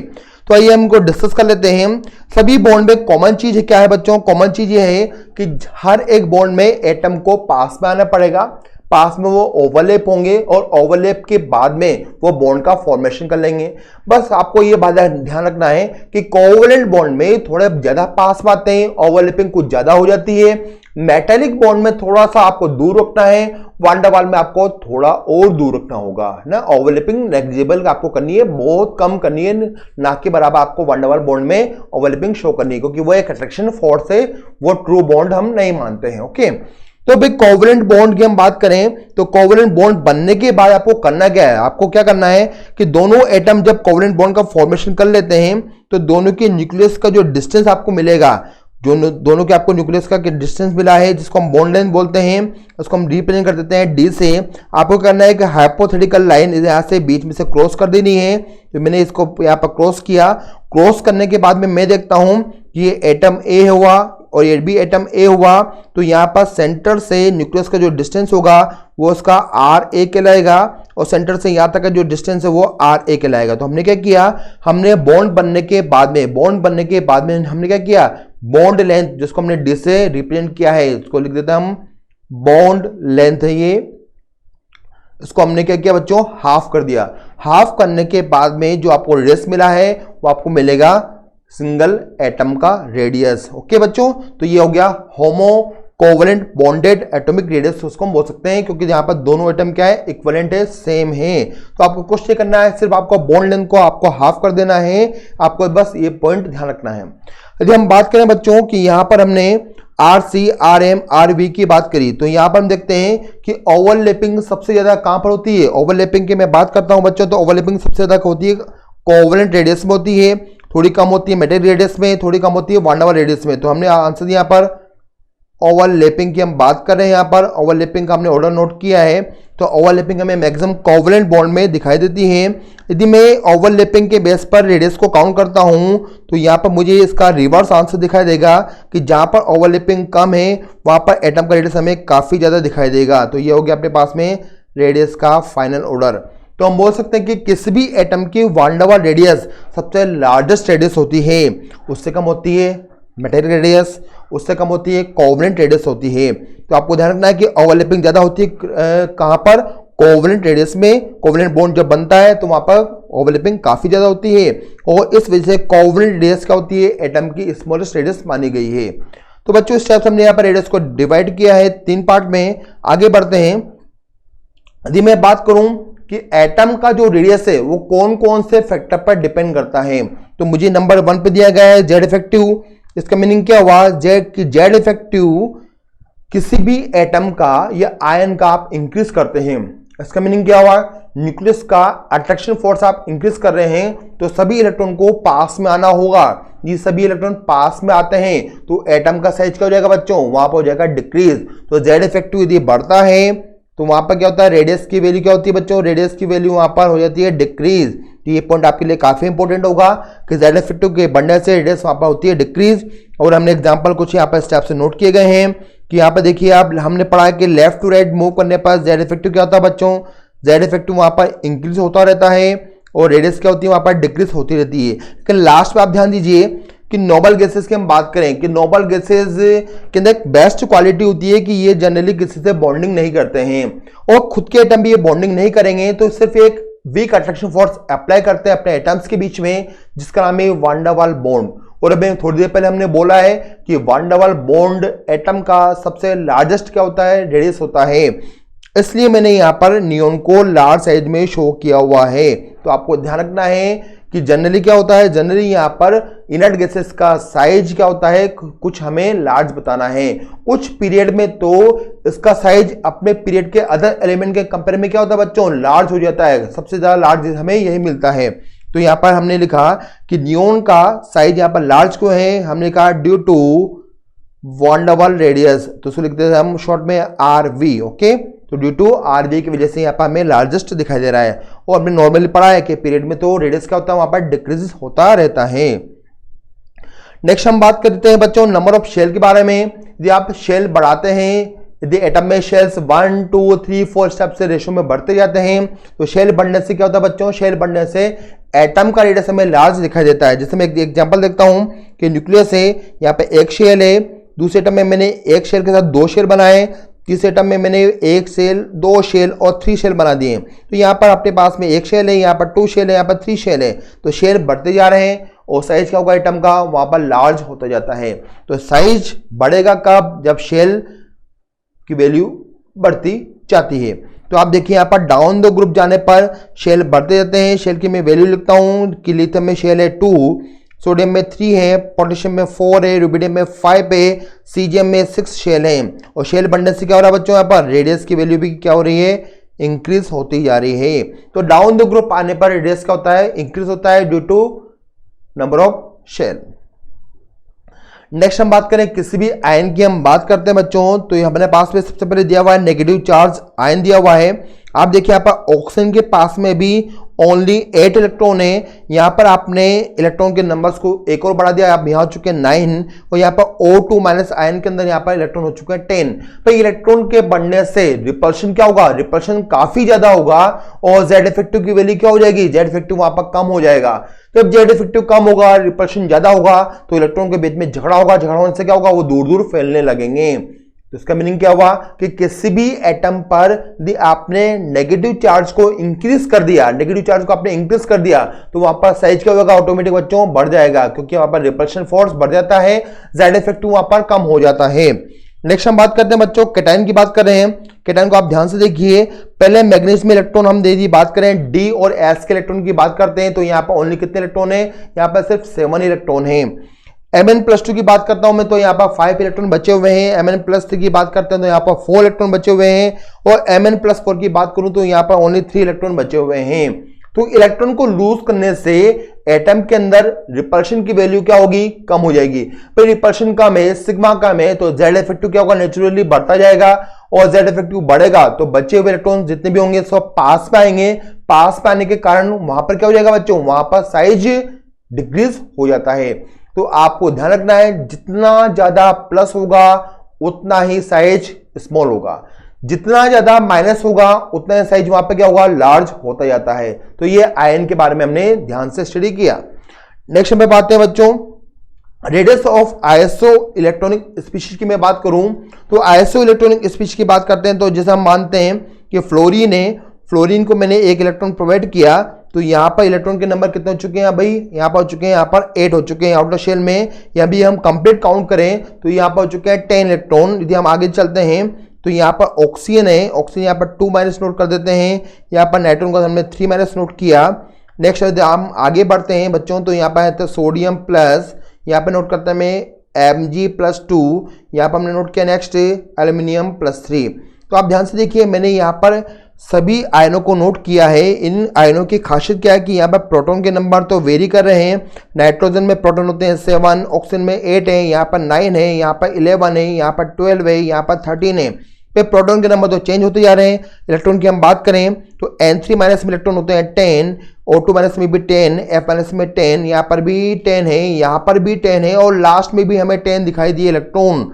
तो आइए हम इनको डिस्कस कर लेते हैं। सभी बॉन्ड में कॉमन चीज क्या है बच्चों, कॉमन चीज ये है कि हर एक बॉन्ड में एटम को पास में आना पड़ेगा। पास में वो ओवरलैप होंगे और ओवरलैप के बाद में वो बॉन्ड का फॉर्मेशन कर लेंगे। बस आपको ये बात ध्यान रखना है कि कोवैलेंट बॉन्ड में थोड़े ज्यादा पास में आते हैं, ओवरलैपिंग कुछ ज्यादा हो जाती है। मेटेलिक बॉन्ड में थोड़ा सा आपको दूर रखना है, वान डर वाल में आपको थोड़ा और दूर रखना होगा ना। ओवरलैपिंग नेग्लिजिबल आपको करनी है, बहुत कम करनी है, ना के बराबर आपको वान डर वाल बॉन्ड में ओवरलैपिंग शो करनी है, क्योंकि वो एक अट्रैक्शन फोर्स है, वो ट्रू बॉन्ड हम नहीं मानते हैं। ओके, तो भाई कोवैलेंट बॉन्ड की हम बात करें तो कोवैलेंट बॉन्ड बनने के बाद आपको करना क्या है, आपको क्या करना है कि दोनों एटम जब कोवैलेंट बॉन्ड का फॉर्मेशन कर लेते हैं तो दोनों के न्यूक्लियस का जो डिस्टेंस आपको मिलेगा, जो दोनों के आपको न्यूक्लियस का डिस्टेंस मिला है, जिसको हम बॉन्ड लेंथ बोलते हैं, उसको हम रिप्रेजेंट कर देते हैं डी से। आपको करना है कि हाइपोथेटिकल लाइन यहाँ से बीच में से क्रॉस कर देनी है। तो मैंने इसको यहाँ पर क्रॉस किया, क्रॉस करने के बाद में मैं देखता हूं कि ये एटम ए हुआ और ये भी एटम ए हुआ, तो यहाँ पर सेंटर से न्यूक्लियस का जो डिस्टेंस होगा वो उसका आर ए कहलाएगा और सेंटर से यहाँ तक का जो डिस्टेंस है वो आर ए कहलाएगा। तो हमने क्या किया, हमने बॉन्ड बनने के बाद में हमने क्या किया, बॉन्ड लेंथ जिसको हमने डी से रिप्रेजेंट किया है, इसको लिख देते हैं हम बॉन्ड लेंथ है ये, इसको हमने क्या किया बच्चों, हाफ कर दिया। हाफ करने के बाद में जो आपको रेडियस मिला है वो आपको मिलेगा सिंगल एटम का रेडियस। ओके बच्चों, तो ये हो गया होमो कोवैलेंट बॉन्डेड एटॉमिक रेडियस उसको हम बोल सकते हैं, क्योंकि यहाँ पर दोनों एटम क्या है, इक्विवेलेंट है, सेम है। तो आपको कुछ नहीं करना है, सिर्फ आपको बॉन्ड लेंथ को आपको हाफ कर देना है, आपको बस ये पॉइंट ध्यान रखना है। यदि हम बात करें बच्चों कि यहाँ पर हमने R C, R M, R V की बात करी, तो यहाँ पर हम देखते हैं कि ओवरलैपिंग सबसे ज्यादा कहां पर होती है। ओवरलैपिंग की मैं बात करता हूं बच्चों, तो ओवरलैपिंग सबसे ज्यादा होती है कोवैलेंट रेडियस में होती है, थोड़ी कम होती है मेटेरिक रेडियस में, थोड़ी कम होती है वान डर वाल रेडियस में। तो हमने आंसर यहाँ पर ओवरलैपिंग की हम बात कर रहे हैं, यहाँ पर ओवरलैपिंग का हमने ऑर्डर नोट किया है। तो ओवरलैपिंग हमें मैक्सिमम कोवैलेंट बॉन्ड में दिखाई देती है। यदि मैं ओवरलैपिंग के बेस पर रेडियस को काउंट करता हूं तो यहाँ पर मुझे इसका रिवर्स आंसर दिखाई देगा कि जहां पर ओवरलैपिंग कम है वहां पर एटम का रेडियस हमें काफी ज्यादा दिखाई देगा। तो ये हो गया अपने पास में रेडियस का फाइनल ऑर्डर। तो हम बोल सकते हैं कि किसी भी एटम की वान डर वाल रेडियस सबसे लार्जेस्ट रेडियस होती है, उससे कम होती है मेटेरिक रेडियस, उससे कम होती है कोवैलेंट रेडियस होती है। तो आपको ध्यान रखना है कि ओवरलैपिंग ज्यादा होती है कहां पर, कोवैलेंट रेडियस में। कोवैलेंट बॉन्ड जब बनता है तो वहां पर ओवरलैपिंग काफी ज्यादा होती है और इस वजह से कोवैलेंट रेडियस क्या होती है, एटम की स्मॉलेस्ट रेडियस मानी गई है। तो बच्चों इस टाइप से हमने यहाँ पर रेडियस को डिवाइड किया है 3 पार्ट में। आगे बढ़ते हैं, यदि मैं बात करूं कि एटम का जो रेडियस है वो कौन कौन से फैक्टर पर डिपेंड करता है, तो मुझे नंबर 1 पे दिया गया है जेड इफेक्टिव। इसका मीनिंग क्या हुआ, जेड इफेक्टिव किसी भी एटम का या आयन का आप इंक्रीज करते हैं, इसका मीनिंग क्या हुआ, न्यूक्लियस का अट्रैक्शन फोर्स आप इंक्रीज कर रहे हैं तो सभी इलेक्ट्रॉन को पास में आना होगा। ये सभी इलेक्ट्रॉन पास में आते हैं तो एटम का साइज क्या हो जाएगा बच्चों, वहां पर हो जाएगा डिक्रीज। तो जेड इफेक्टिव यदि बढ़ता है तो वहां पर क्या होता है, रेडियस की वैल्यू क्या होती है बच्चों, रेडियस की वैल्यू वहां पर हो जाती है डिक्रीज। तो ये पॉइंट आपके लिए काफी इंपॉर्टेंट होगा कि जेड इफेक्टिव के बढ़ने से रेडियस वहां पर होती है डिक्रीज। और हमने एग्जांपल कुछ यहाँ पर स्टेप से नोट किए गए हैं कि यहाँ पर देखिए आप, हमने पढ़ा है कि लेफ्ट टू राइट मूव करने पर जेड इफेक्टिव क्या होता है बच्चों, जेड इफेक्टिव वहां पर इंक्रीज होता रहता है और रेडियस क्या होती है वहां पर डिक्रीज होती रहती है। लेकिन लास्ट में आप ध्यान दीजिए कि नोबल गैसेस की हम बात करें कि नोबल गैसेस के अंदर एक बेस्ट क्वालिटी होती है कि ये जनरली किसी से बॉन्डिंग नहीं करते हैं और खुद के एटम भी ये बॉन्डिंग नहीं करेंगे, तो सिर्फ एक वीक अट्रैक्शन फोर्स अप्लाई करते हैं अपने एटम्स के बीच में, जिसका नाम है वान डर वाल बॉन्ड। और अभी थोड़ी देर पहले हमने बोला है कि वान डर वाल बॉन्ड एटम का सबसे लार्जेस्ट क्या होता है, रेडियस होता है, इसलिए मैंने यहाँ पर नियॉन को लार्ज साइज में शो किया हुआ है। तो आपको ध्यान रखना है कि जनरली क्या होता है, जनरली यहाँ पर इनर्ट गैसेस का साइज क्या होता है, कुछ हमें लार्ज बताना है, कुछ पीरियड में तो इसका साइज अपने पीरियड के अदर एलिमेंट के कंपेयर में क्या होता है बच्चों, लार्ज हो जाता है, सबसे ज्यादा लार्ज हमें यही मिलता है। तो यहाँ पर हमने लिखा कि नियॉन का साइज यहाँ पर लार्ज क्यों है, हमने कहा ड्यू टू वान डर वाल रेडियस, तो उसको लिखते हैं हम शॉर्ट में आर वी। ओके, तो ड्यू टू आर वी की वजह से यहाँ पर हमें लार्जेस्ट दिखाई दे रहा है। और हमने नॉर्मली पढ़ा है कि पीरियड में तो रेडियस क्या होता है वहां पर डिक्रीज होता रहता है। नेक्स्ट हम बात करते हैं बच्चों नंबर ऑफ शेल के बारे में। यदि आप शेल बढ़ाते हैं, यदि एटम में शेल्स 1 2 3 4 स्टेप से रेशो में बढ़ते जाते हैं तो शेल बढ़ने से क्या होता है बच्चों, शेल बढ़ने से एटम का रेडियस हमें लार्ज दिखाई देता है। जैसे मैं एक एग्जांपल देखता हूं कि न्यूक्लियस है, यहाँ पे एक शेल है, दूसरे एटम में मैंने एक शेल के साथ 2 शेल बनाए, कि इस एटम में मैंने एक शेल, 2 शेल और 3 शेल बना दिए। तो यहाँ पर अपने पास में 1 शेल है, यहाँ पर 2 शेल है, यहाँ पर 3 शेल है। तो शेल बढ़ते जा रहे हैं और साइज क्या होगा एटम का, वहां पर लार्ज होता जाता है। तो साइज बढ़ेगा कब, जब शेल की वैल्यू बढ़ती जाती है। तो आप देखिए यहाँ पर डाउन द ग्रुप जाने पर शेल बढ़ते जाते हैं। शेल की मैं वैल्यू लिखता हूँ कि लिथियम में शेल है 2, सोडियम में 3 है, पोटेशियम में 4 है, रुबिडियम में 5 है, सीजियम में 6 शेल है। और शेल बढ़ने से क्या हो रहा है बच्चों, यहाँ पर रेडियस की वैल्यू भी क्या हो रही है, इंक्रीज होती जा रही है। तो डाउन द ग्रुप आने पर रेडियस क्या होता है, इंक्रीज होता है due to number of shell. Next हम बात करें किसी भी आयन की, हम बात करते हैं बच्चों, तो ये हमारे पास में सबसे पहले दिया हुआ है नेगेटिव चार्ज आयन दिया हुआ है। आप देखिए यहाँ पर ऑक्सीजन के पास में भी ओनली 8 इलेक्ट्रॉन है। यहाँ पर आपने इलेक्ट्रॉन के नंबर्स को एक और बढ़ा दिया, आप यहाँ हो चुके हैं 9 और यहाँ पर O2 माइनस आयन के अंदर यहाँ पर इलेक्ट्रॉन हो चुके हैं 10। तो इलेक्ट्रॉन के बढ़ने से रिपल्शन क्या होगा, रिपल्शन काफी ज्यादा होगा और जेड इफेक्टिव की वैल्यू क्या हो जाएगी, जेड इफेक्टिव वहां पर कम हो जाएगा। जब जेड इफेक्टिव कम होगा, रिपल्शन ज्यादा होगा, तो इलेक्ट्रॉन के बीच में झगड़ा होगा, झगड़ा होने से क्या होगा, वो दूर दूर फैलने लगेंगे। तो इसका मीनिंग क्या हुआ कि किसी भी एटम पर यदि आपने नेगेटिव चार्ज को इंक्रीज कर दिया, नेगेटिव चार्ज को आपने इंक्रीज कर दिया, तो वहां पर साइज क्या होगा, ऑटोमेटिक बच्चों बढ़ जाएगा, क्योंकि वहां पर रिपल्शन फोर्स बढ़ जाता है, जेड इफेक्टिव वहां पर कम हो जाता है। नेक्स्ट हम बात करते हैं बच्चों कैटायन की बात कर रहे हैं। कैटायन को आप ध्यान से देखिए, पहले मैग्नीज में इलेक्ट्रॉन हम दे दी, बात करें डी और एस के इलेक्ट्रॉन की बात करते हैं, तो यहाँ पर ओनली कितने इलेक्ट्रॉन है, यहाँ पर सिर्फ 7 इलेक्ट्रॉन है। Mn+2 की बात करता हूं मैं, तो यहाँ पर 5 इलेक्ट्रॉन बचे हुए हैं। Mn+3 की बात करते हैं तो यहाँ पर 4 इलेक्ट्रॉन बचे हुए हैं और Mn+4 की बात करूं तो यहाँ पर ओनली 3 इलेक्ट्रॉन बचे हुए हैं। तो इलेक्ट्रॉन को लूज करने से एटम के अंदर रिपल्शन की वैल्यू क्या होगी, कम हो जाएगी। फिर रिपल्शन कम है, सिग्मा कम है, तो जेड इफेक्टिव क्या होगा, नेचुरली बढ़ता जाएगा और जेड इफेक्टिव बढ़ेगा तो बचे हुए इलेक्ट्रॉन जितने भी होंगे सब पास पे आएंगे। पास पे आने के कारण वहां पर क्या हो जाएगा बच्चों, वहां पर साइज डिक्रीज हो जाता है। तो आपको ध्यान रखना है, जितना ज्यादा प्लस होगा उतना ही साइज स्मॉल होगा, जितना ज्यादा माइनस होगा उतना ही साइज वहां पे क्या होगा, लार्ज होता जाता है। तो ये आयन के बारे में हमने ध्यान से स्टडी किया। नेक्स्ट हम बात हैं बच्चों radius of iso electronic species की मैं बात करूं तो आइसो इलेक्ट्रॉनिक स्पीशीज की बात करते हैं, तो जैसे हम मानते हैं कि फ्लोरीन है, फ्लोरीन को मैंने 1 इलेक्ट्रॉन प्रोवाइड किया, तो यहाँ पर इलेक्ट्रॉन के नंबर कितने हो चुके हैं भाई, यहाँ पर हो चुके हैं, यहाँ पर 8 हो चुके हैं आउटर शेल में। या भी हम कंप्लीट काउंट करें तो यहाँ पर हो चुके हैं 10 इलेक्ट्रॉन। यदि हम आगे चलते हैं तो यहाँ पर ऑक्सीजन है, ऑक्सीजन यहाँ पर 2- नोट कर देते हैं, यहाँ पर नाइट्रोजन को हमने 3- नोट किया। नेक्स्ट यदि हम आगे बढ़ते हैं बच्चों तो यहाँ पर है तो सोडियम प्लस, यहाँ पर नोट करते हैं मैं Mg+2, यहाँ पर हमने नोट किया नेक्स्ट एल्यूमिनियम +3। तो आप ध्यान से देखिए, मैंने यहाँ पर सभी आयनों को नोट किया है। इन आयनों की खासियत क्या है कि यहाँ पर प्रोटॉन के नंबर तो वेरी कर रहे हैं। नाइट्रोजन में प्रोटॉन होते हैं 7, ऑक्सीजन में 8 है, यहाँ पर 9 है, यहाँ पर 11 है, यहाँ पर 12 है, यहाँ पर 13 है। फिर प्रोटॉन के नंबर तो चेंज होते जा रहे हैं। इलेक्ट्रॉन की हम बात करें तो N3- में इलेक्ट्रॉन होते हैं 10, O2- में भी 10, F- में 10, यहाँ पर भी 10 है, यहाँ पर भी 10 है और लास्ट में भी हमें 10 दिखाई दिए इलेक्ट्रॉन।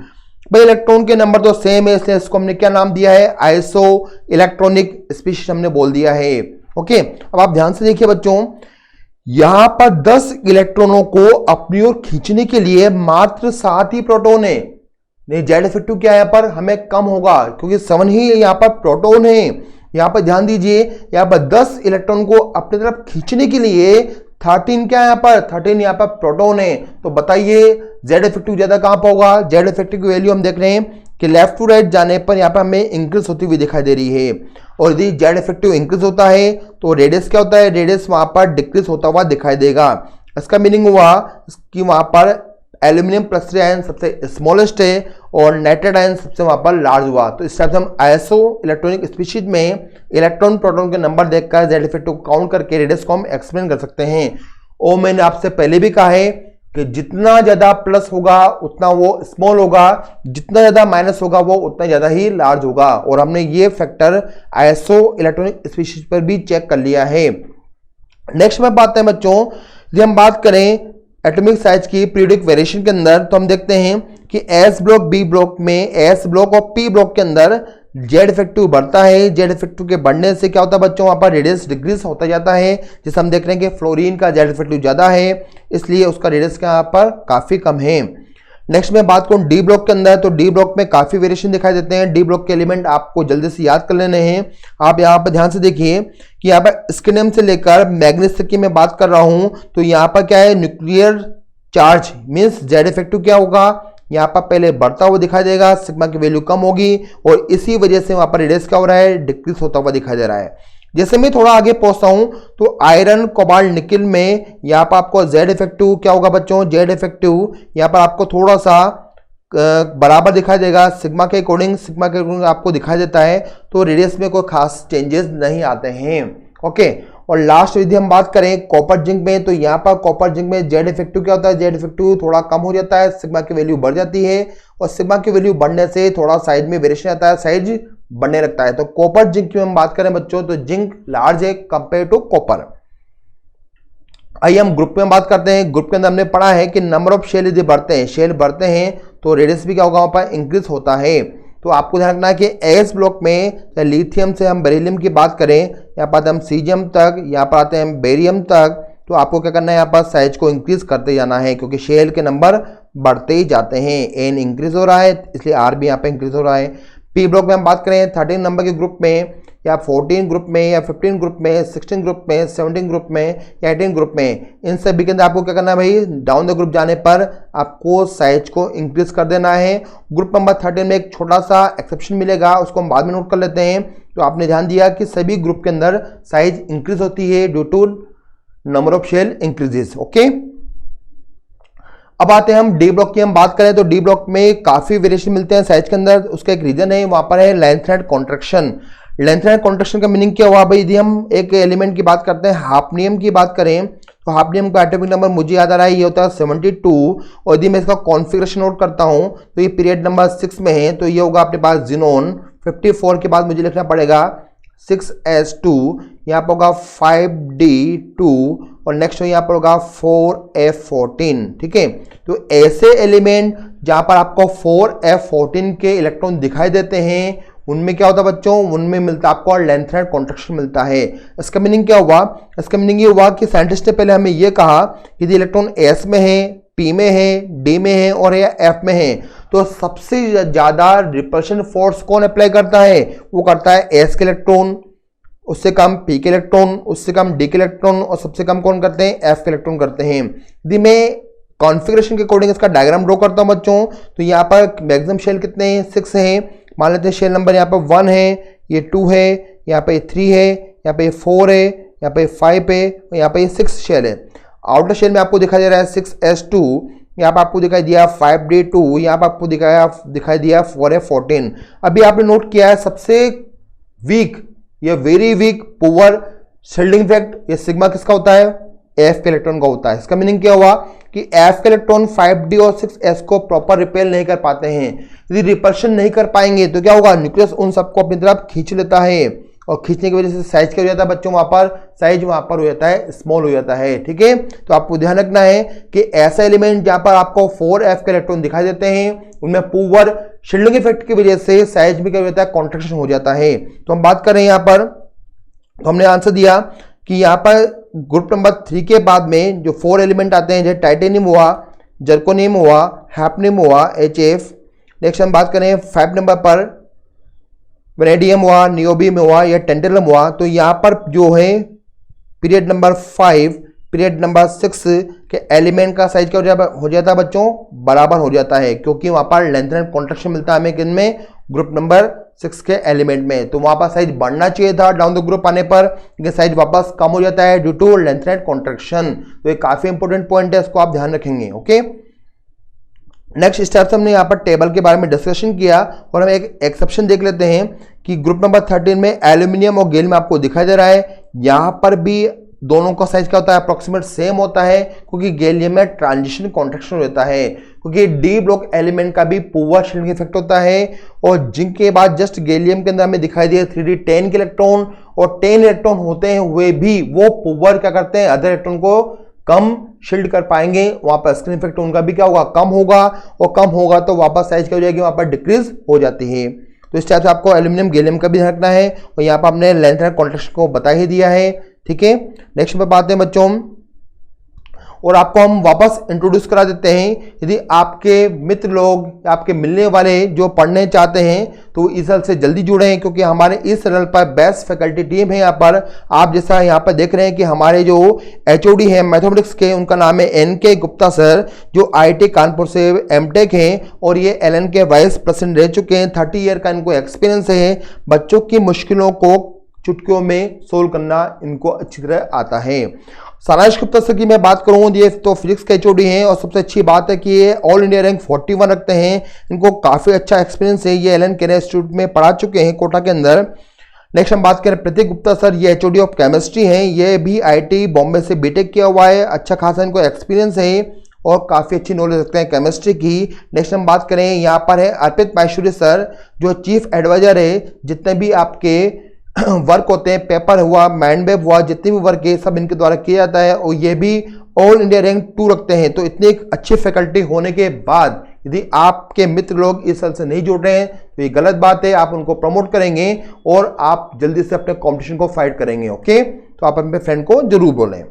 भाई इलेक्ट्रॉन के नंबर तो सेम है, इसलिए इसको हमने क्या नाम दिया है, आइसो इलेक्ट्रॉनिक स्पीशीज हमने बोल दिया है। ओके, अब आप ध्यान से देखिए बच्चों, यहां पर 10 इलेक्ट्रॉनों को अपनी ओर खींचने के लिए मात्र 7 ही प्रोटॉन है। नहीं, जेड इफेक्टिव क्या है यहाँ पर हमें कम होगा क्योंकि 7 ही यहाँ पर प्रोटॉन है। यहाँ पर ध्यान दीजिए, यहाँ पर 10 इलेक्ट्रॉन को अपनी तरफ खींचने के लिए 13 क्या है यहाँ पर, 13 यहाँ पर प्रोटॉन है। तो बताइए जेड इफेक्टिव ज्यादा कहां पर होगा, जेड इफेक्टिव की वैल्यू हम देख रहे हैं कि लेफ्ट टू राइट जाने पर यहाँ पर हमें इंक्रीज होती हुई दिखाई दे रही है। और यदि जेड इफेक्टिव इंक्रीज होता है तो रेडियस क्या होता है, रेडियस वहां पर डिक्रीज होता हुआ दिखाई देगा। इसका मीनिंग हुआ कि वहां पर एल्यूमिनियम +3 आयन सबसे स्मॉलेस्ट है और नाइट्रेट आयन सबसे वहां पर लार्ज हुआ। तो इस टाइप से हम आइसो इलेक्ट्रॉनिक स्पीशीज में इलेक्ट्रॉन प्रोटॉन के नंबर देखकर जेड इफेक्टिव को काउंट करके रेडियस को हम एक्सप्लेन कर सकते हैं। और मैंने आपसे पहले भी कहा है कि जितना ज्यादा प्लस होगा उतना वो स्मॉल होगा, जितना ज्यादा माइनस होगा वो उतना ज्यादा ही लार्ज होगा। और हमने ये फैक्टर आइसो इलेक्ट्रॉनिक स्पीशीज पर भी चेक कर लिया है। नेक्स्ट में बात है बच्चों, यदि हम बात करें एटॉमिक साइज की पीरियोडिक वेरिएशन के अंदर, तो हम देखते हैं कि एस ब्लॉक, बी ब्लॉक में, एस ब्लॉक और पी ब्लॉक के अंदर जेड इफेक्टिव बढ़ता है। जेड इफेक्टिव के बढ़ने से क्या होता है बच्चों, वहां पर रेडियस डिक्रीज होता जाता है। जैसे हम देख रहे हैं कि फ्लोरीन का जेड इफेक्टिव ज्यादा है, इसलिए उसका रेडियस यहाँ पर काफी कम है। नेक्स्ट में बात करूं डी ब्लॉक के अंदर, तो डी ब्लॉक में काफी वेरिएशन दिखाई देते हैं। डी ब्लॉक के एलिमेंट आपको जल्दी से याद कर लेने हैं। आप यहाँ पर ध्यान से देखिए कि यहाँ पर स्केनियम से लेकर मैग्नीज तक की मैं बात कर रहा हूं, तो यहाँ पर क्या है, nuclear charge means Z effective क्या होगा, यहाँ पर पहले बढ़ता हुआ दिखाई देगा, सिग्मा की वैल्यू कम होगी और इसी वजह से वहां पर रेडियस क्या हो रहा है, डिक्रीज होता हुआ दिखाई दे रहा है। जैसे मैं थोड़ा आगे पहुंचता हूं तो आयरन कोबाल्ट निकिल में यहाँ पर आपको जेड इफेक्टिव क्या होगा बच्चों, जेड इफेक्टिव यहाँ पर आपको थोड़ा सा बराबर दिखाई देगा, सिग्मा के अकॉर्डिंग आपको दिखाई देता है, तो रेडियस में कोई खास चेंजेस नहीं आते हैं। ओके, और लास्ट यदि हम बात करें कॉपर जिंक में, तो यहाँ पर कॉपर जिंक में जेड इफेक्टिव क्या होता है, जेड इफेक्टिव थोड़ा कम हो जाता है, सिग्मा की वैल्यू बढ़ जाती है और सिग्मा की वैल्यू बढ़ने से थोड़ा साइज में वेरिएशन आता है, साइज बढ़ने लगता है। तो कॉपर जिंक की हम बात करें बच्चों तो जिंक लार्ज है कंपेयर टू कॉपर। आइए हम ग्रुप में बात करते हैं। ग्रुप के अंदर हमने पढ़ा है कि नंबर ऑफ शेल यदि बढ़ते हैं, शेल बढ़ते हैं तो रेडियस भी क्या होगा, वहां पर इंक्रीज होता है। तो आपको ध्यान रखना है कि एस ब्लॉक में लिथियम से हम बेरिलियम की बात करें, यहाँ पर हम सीजियम तक, यहाँ पर आते हैं बेरियम तक, तो आपको क्या करना है, यहाँ पर साइज को इंक्रीज करते जाना है क्योंकि शेल के नंबर बढ़ते ही जाते हैं। एन इंक्रीज हो रहा है इसलिए आर भी यहाँ पे इंक्रीज हो रहा है। पी ब्लॉक में हम बात करें 13 नंबर के ग्रुप में या 14 ग्रुप में या 15 ग्रुप में, 16 ग्रुप में, 17 ग्रुप में या 18 ग्रुप में, इन सभी के अंदर आपको क्या करना है भाई, डाउन द ग्रुप जाने पर आपको साइज को इंक्रीज कर देना है। ग्रुप नंबर 13 में एक छोटा सा एक्सेप्शन मिलेगा, उसको हम बाद में नोट कर लेते हैं। तो आपने ध्यान दिया कि सभी ग्रुप के अंदर साइज इंक्रीज होती है due to number of shell increases. Okay, अब आते हैं हम डी ब्लॉक की हम बात करें तो डी ब्लॉक में काफी वेरिएशन मिलते हैं साइज के अंदर। उसका एक रीजन है, वहां पर है length and contraction. Length and contraction का मीनिंग क्या हुआ भाई, यदि हम एक एलिमेंट की बात करते हैं, हाफनियम की बात करें तो हाफनियम का एटॉमिक नंबर मुझे याद आ रहा है, ये होता है 72। और यदि मैं इसका कॉन्फ़िगरेशन नोट करता हूं तो ये पीरियड नंबर 6 में है, तो ये होगा अपने पास जिनोन। 54 के बाद मुझे लिखना पड़ेगा 6s2, यहाँ पर होगा 5d2 और नेक्स्ट यहाँ पर होगा 4f14। ठीक है, तो ऐसे एलिमेंट जहां पर आपको 4f14 के इलेक्ट्रॉन दिखाई देते हैं उनमें क्या होता है बच्चों, उनमें मिलता है आपको लेंथ एंड कॉन्ट्रैक्शन मिलता है। इसका मीनिंग क्या हुआ, इसका मीनिंग ये हुआ कि साइंटिस्ट ने पहले हमें ये कहा कि यदि इलेक्ट्रॉन एस में है, पी में है, डी में है और या एफ में है, तो सबसे ज्यादा रिपल्शन फोर्स कौन अप्लाई करता है, वो करता है एस के इलेक्ट्रॉन, उससे कम पी के इलेक्ट्रॉन, उससे कम डी के इलेक्ट्रॉन और सबसे कम कौन करते हैं, एफ के इलेक्ट्रॉन करते हैं। यदि मैं कॉन्फ़िगरेशन के अकॉर्डिंग इसका डायग्राम ड्रॉ करता हूं बच्चों, तो यहाँ पर मैक्सिमम शेल कितने हैं, 6 हैं। मान लेते हैं शेल नंबर यहाँ पर 1 है, ये 2 है, यहाँ पे 3 है, यहाँ पे 4 है, यहाँ पे 5 है और यहाँ पे 6 शेल है। आउटर शेल में आपको दिखाई दे रहा है 6s2, यहाँ पर आपको दिखाई दिया 5d2, यहाँ पर आपको दिखाई दिया 4f14। अभी आपने नोट किया है सबसे वीक या very weak poor shielding effect ये सिग्मा किसका होता है, एफ के इलेक्ट्रॉन का होता है। इसका मीनिंग क्या हुआ कि एफ के इलेक्ट्रॉन 5d और 6s को प्रॉपर रिपेल नहीं कर पाते हैं। यदि रिपल्शन नहीं कर पाएंगे तो क्या होगा, न्यूक्लियस उन सबको अपनी तरफ खींच लेता है और खींचने की वजह से साइज क्या हो जाता है बच्चों, वहां पर साइज वहां पर हो जाता है, स्मॉल हो जाता है। ठीक है, तो आपको ध्यान रखना है कि ऐसा एलिमेंट जहां पर आपको 4f के इलेक्ट्रॉन दिखाई देते हैं उनमें पुअर शील्डिंग इफेक्ट की वजह से साइज भी क्या हो जाता है, कॉन्ट्रैक्शन हो जाता है। तो हम बात करें यहाँ पर, तो हमने आंसर दिया कि यहाँ पर ग्रुप नंबर 3 के बाद में जो 4 एलिमेंट आते हैं, जैसे टाइटेनियम हुआ, जर्कोनियम हुआ, हैफनियम हुआ, HF। नेक्स्ट हम बात करें 5 नंबर पर वेनेडियम हुआ, नियोबियम हुआ या टेंटेलम हुआ, तो यहाँ पर जो है पीरियड नंबर 5, पीरियड नंबर 6 के एलिमेंट का साइज क्या हो जाता है बच्चों, बराबर हो जाता है, क्योंकि वहां पर लेंथ एंड कॉन्ट्रैक्शन मिलता है हमें किन में, ग्रुप नंबर 6 के एलिमेंट में। तो वहां पर साइज बढ़ना चाहिए था डाउन द ग्रुप आने पर, लेकिन साइज वापस कम हो जाता है due to length and contraction. तो ये काफी इंपॉर्टेंट पॉइंट है, इसको आप ध्यान रखेंगे। ओके, नेक्स्ट स्टेप से हमने यहाँ पर टेबल के बारे में डिस्कशन किया और हम एक एक्सेप्शन देख लेते हैं कि ग्रुप नंबर 13 में एल्यूमिनियम और गैलियम आपको दिखाई दे रहा है, यहाँ पर भी दोनों का साइज क्या होता है, अप्रोक्सीमेट सेम होता है, क्योंकि गैलियम में ट्रांजिशन कॉन्ट्रैक्शन होता है, क्योंकि डी ब्लॉक एलिमेंट का भी पुअर शील्डिंग इफेक्ट होता है। और जिंक के बाद जस्ट गैलियम के अंदर हमें दिखाई दिए 3d10 के इलेक्ट्रॉन, और 10 इलेक्ट्रॉन होते हैं हुए भी वो पुअर क्या करते हैं, अदर इलेक्ट्रॉन को कम शील्ड कर पाएंगे, वहां पर स्क्रीन इफेक्ट उनका भी क्या होगा, कम होगा, और कम होगा तो वापस साइज क्या हो जाएगी, वहां पर डिक्रीज हो जाती है। तो इस टाइप से आपको एल्यूमिनियम गैलियम का भी ध्यान रखना है, और यहाँ पर हमने लेंथ एंड कॉन्ट्रैक्शन को बता ही दिया है। ठीक है, नेक्स्ट पे बात है बच्चों, और आपको हम वापस इंट्रोड्यूस करा देते हैं। यदि आपके मित्र लोग, आपके मिलने वाले जो पढ़ने चाहते हैं तो इस चैनल से जल्दी जुड़ें, क्योंकि हमारे इस चैनल पर बेस्ट फैकल्टी टीम है। यहाँ पर आप जैसा यहाँ पर देख रहे हैं कि हमारे जो HOD हैं मैथमेटिक्स के, उनका नाम है NK गुप्ता सर, जो IIT कानपुर से MTech हैं और ये LN के वाइस प्रेसिडेंट रह चुके हैं। 30 ईयर का इनको एक्सपीरियंस है। बच्चों की मुश्किलों को चुटकियों में सोल्व करना इनको अच्छी तरह आता है। सारांश गुप्ता सर की मैं बात करूं, ये तो फिजिक्स के HOD हैं और सबसे अच्छी बात है कि ये ऑल इंडिया रैंक 41 रखते हैं। इनको काफ़ी अच्छा एक्सपीरियंस है। ये LN कैरियर इंस्टीट्यूट में पढ़ा चुके हैं कोटा के अंदर। नेक्स्ट हम बात करें प्रतीक गुप्ता सर, ये HOD ऑफ केमिस्ट्री हैं। ये भी IIT बॉम्बे से BTech किया हुआ है। अच्छा खासा इनको एक्सपीरियंस है और काफ़ी अच्छी नॉलेज रखते हैं केमिस्ट्री की। नेक्स्ट हम बात करें, यहाँ पर है अर्पित माहेश्वरी सर, जो चीफ एडवाइजर है। जितने भी आपके वर्क होते हैं, पेपर हुआ, माइंड मैप हुआ, जितने भी वर्क है सब इनके द्वारा किया जाता है और ये भी ऑल इंडिया रैंक 2 रखते हैं। तो इतनी एक अच्छी फैकल्टी होने के बाद यदि आपके मित्र लोग इस साल से नहीं जुड़ रहे हैं तो ये गलत बात है। आप उनको प्रमोट करेंगे और आप जल्दी से अपने कंपटीशन को फाइट करेंगे। ओके, तो आप अपने फ्रेंड को जरूर बोलें।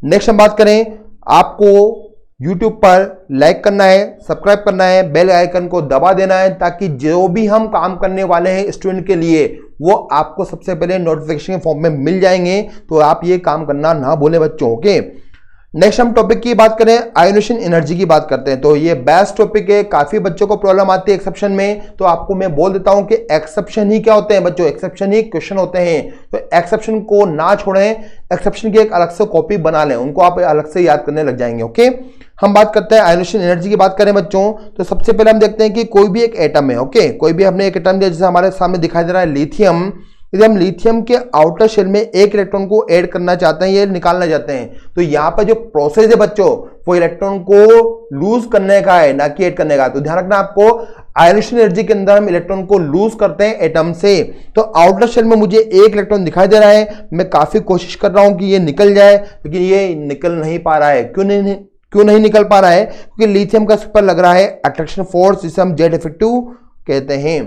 नेक्स्ट हम बात करें, आपको YouTube पर लाइक करना है, सब्सक्राइब करना है, बेल आइकन को दबा देना है, ताकि जो भी हम काम करने वाले हैं स्टूडेंट के लिए वो आपको सबसे पहले नोटिफिकेशन के फॉर्म में मिल जाएंगे। तो आप ये काम करना ना भूलें बच्चों। ओके, नेक्स्ट हम टॉपिक की बात करें, आयोनेशन एनर्जी की बात करते हैं। तो ये बेस्ट टॉपिक है। काफी बच्चों को प्रॉब्लम आती है एक्सेप्शन में, तो आपको मैं बोल देता हूं कि एक्सेप्शन ही क्या होते हैं बच्चों, एक्सेप्शन ही क्वेश्चन होते हैं। तो एक्सेप्शन को ना छोड़ें, एक्सेप्शन की एक अलग से कॉपी बना लें, उनको आप अलग से याद करने लग जाएंगे। ओके, हम बात करते हैं आयोनेशन एनर्जी की बात करें बच्चों, तो सबसे पहले हम देखते हैं कि कोई भी एक एटम है। ओके, कोई भी हमने एक एटम दिया, जैसे हमारे सामने दिखाई दे रहा है लिथियम। यदि हम लिथियम के आउटर शेल में एक इलेक्ट्रॉन को ऐड करना चाहते हैं, ये निकालना चाहते हैं, तो यहाँ पर जो प्रोसेस है बच्चों वो इलेक्ट्रॉन को लूज करने का है, ना कि ऐड करने का। तो ध्यान रखना आपको, आयोनेशन एनर्जी के अंदर हम इलेक्ट्रॉन को लूज करते हैं एटम से। तो आउटर शेल में मुझे एक इलेक्ट्रॉन दिखाई दे रहा है, मैं काफी कोशिश कर रहा हूं कि ये निकल जाए, लेकिन ये निकल नहीं पा रहा है। क्यों नहीं निकल पा रहा है? क्योंकि लिथियम का ऊपर लग रहा है अट्रैक्शन फोर्स, जिसे हम जेड इफेक्टिव कहते हैं।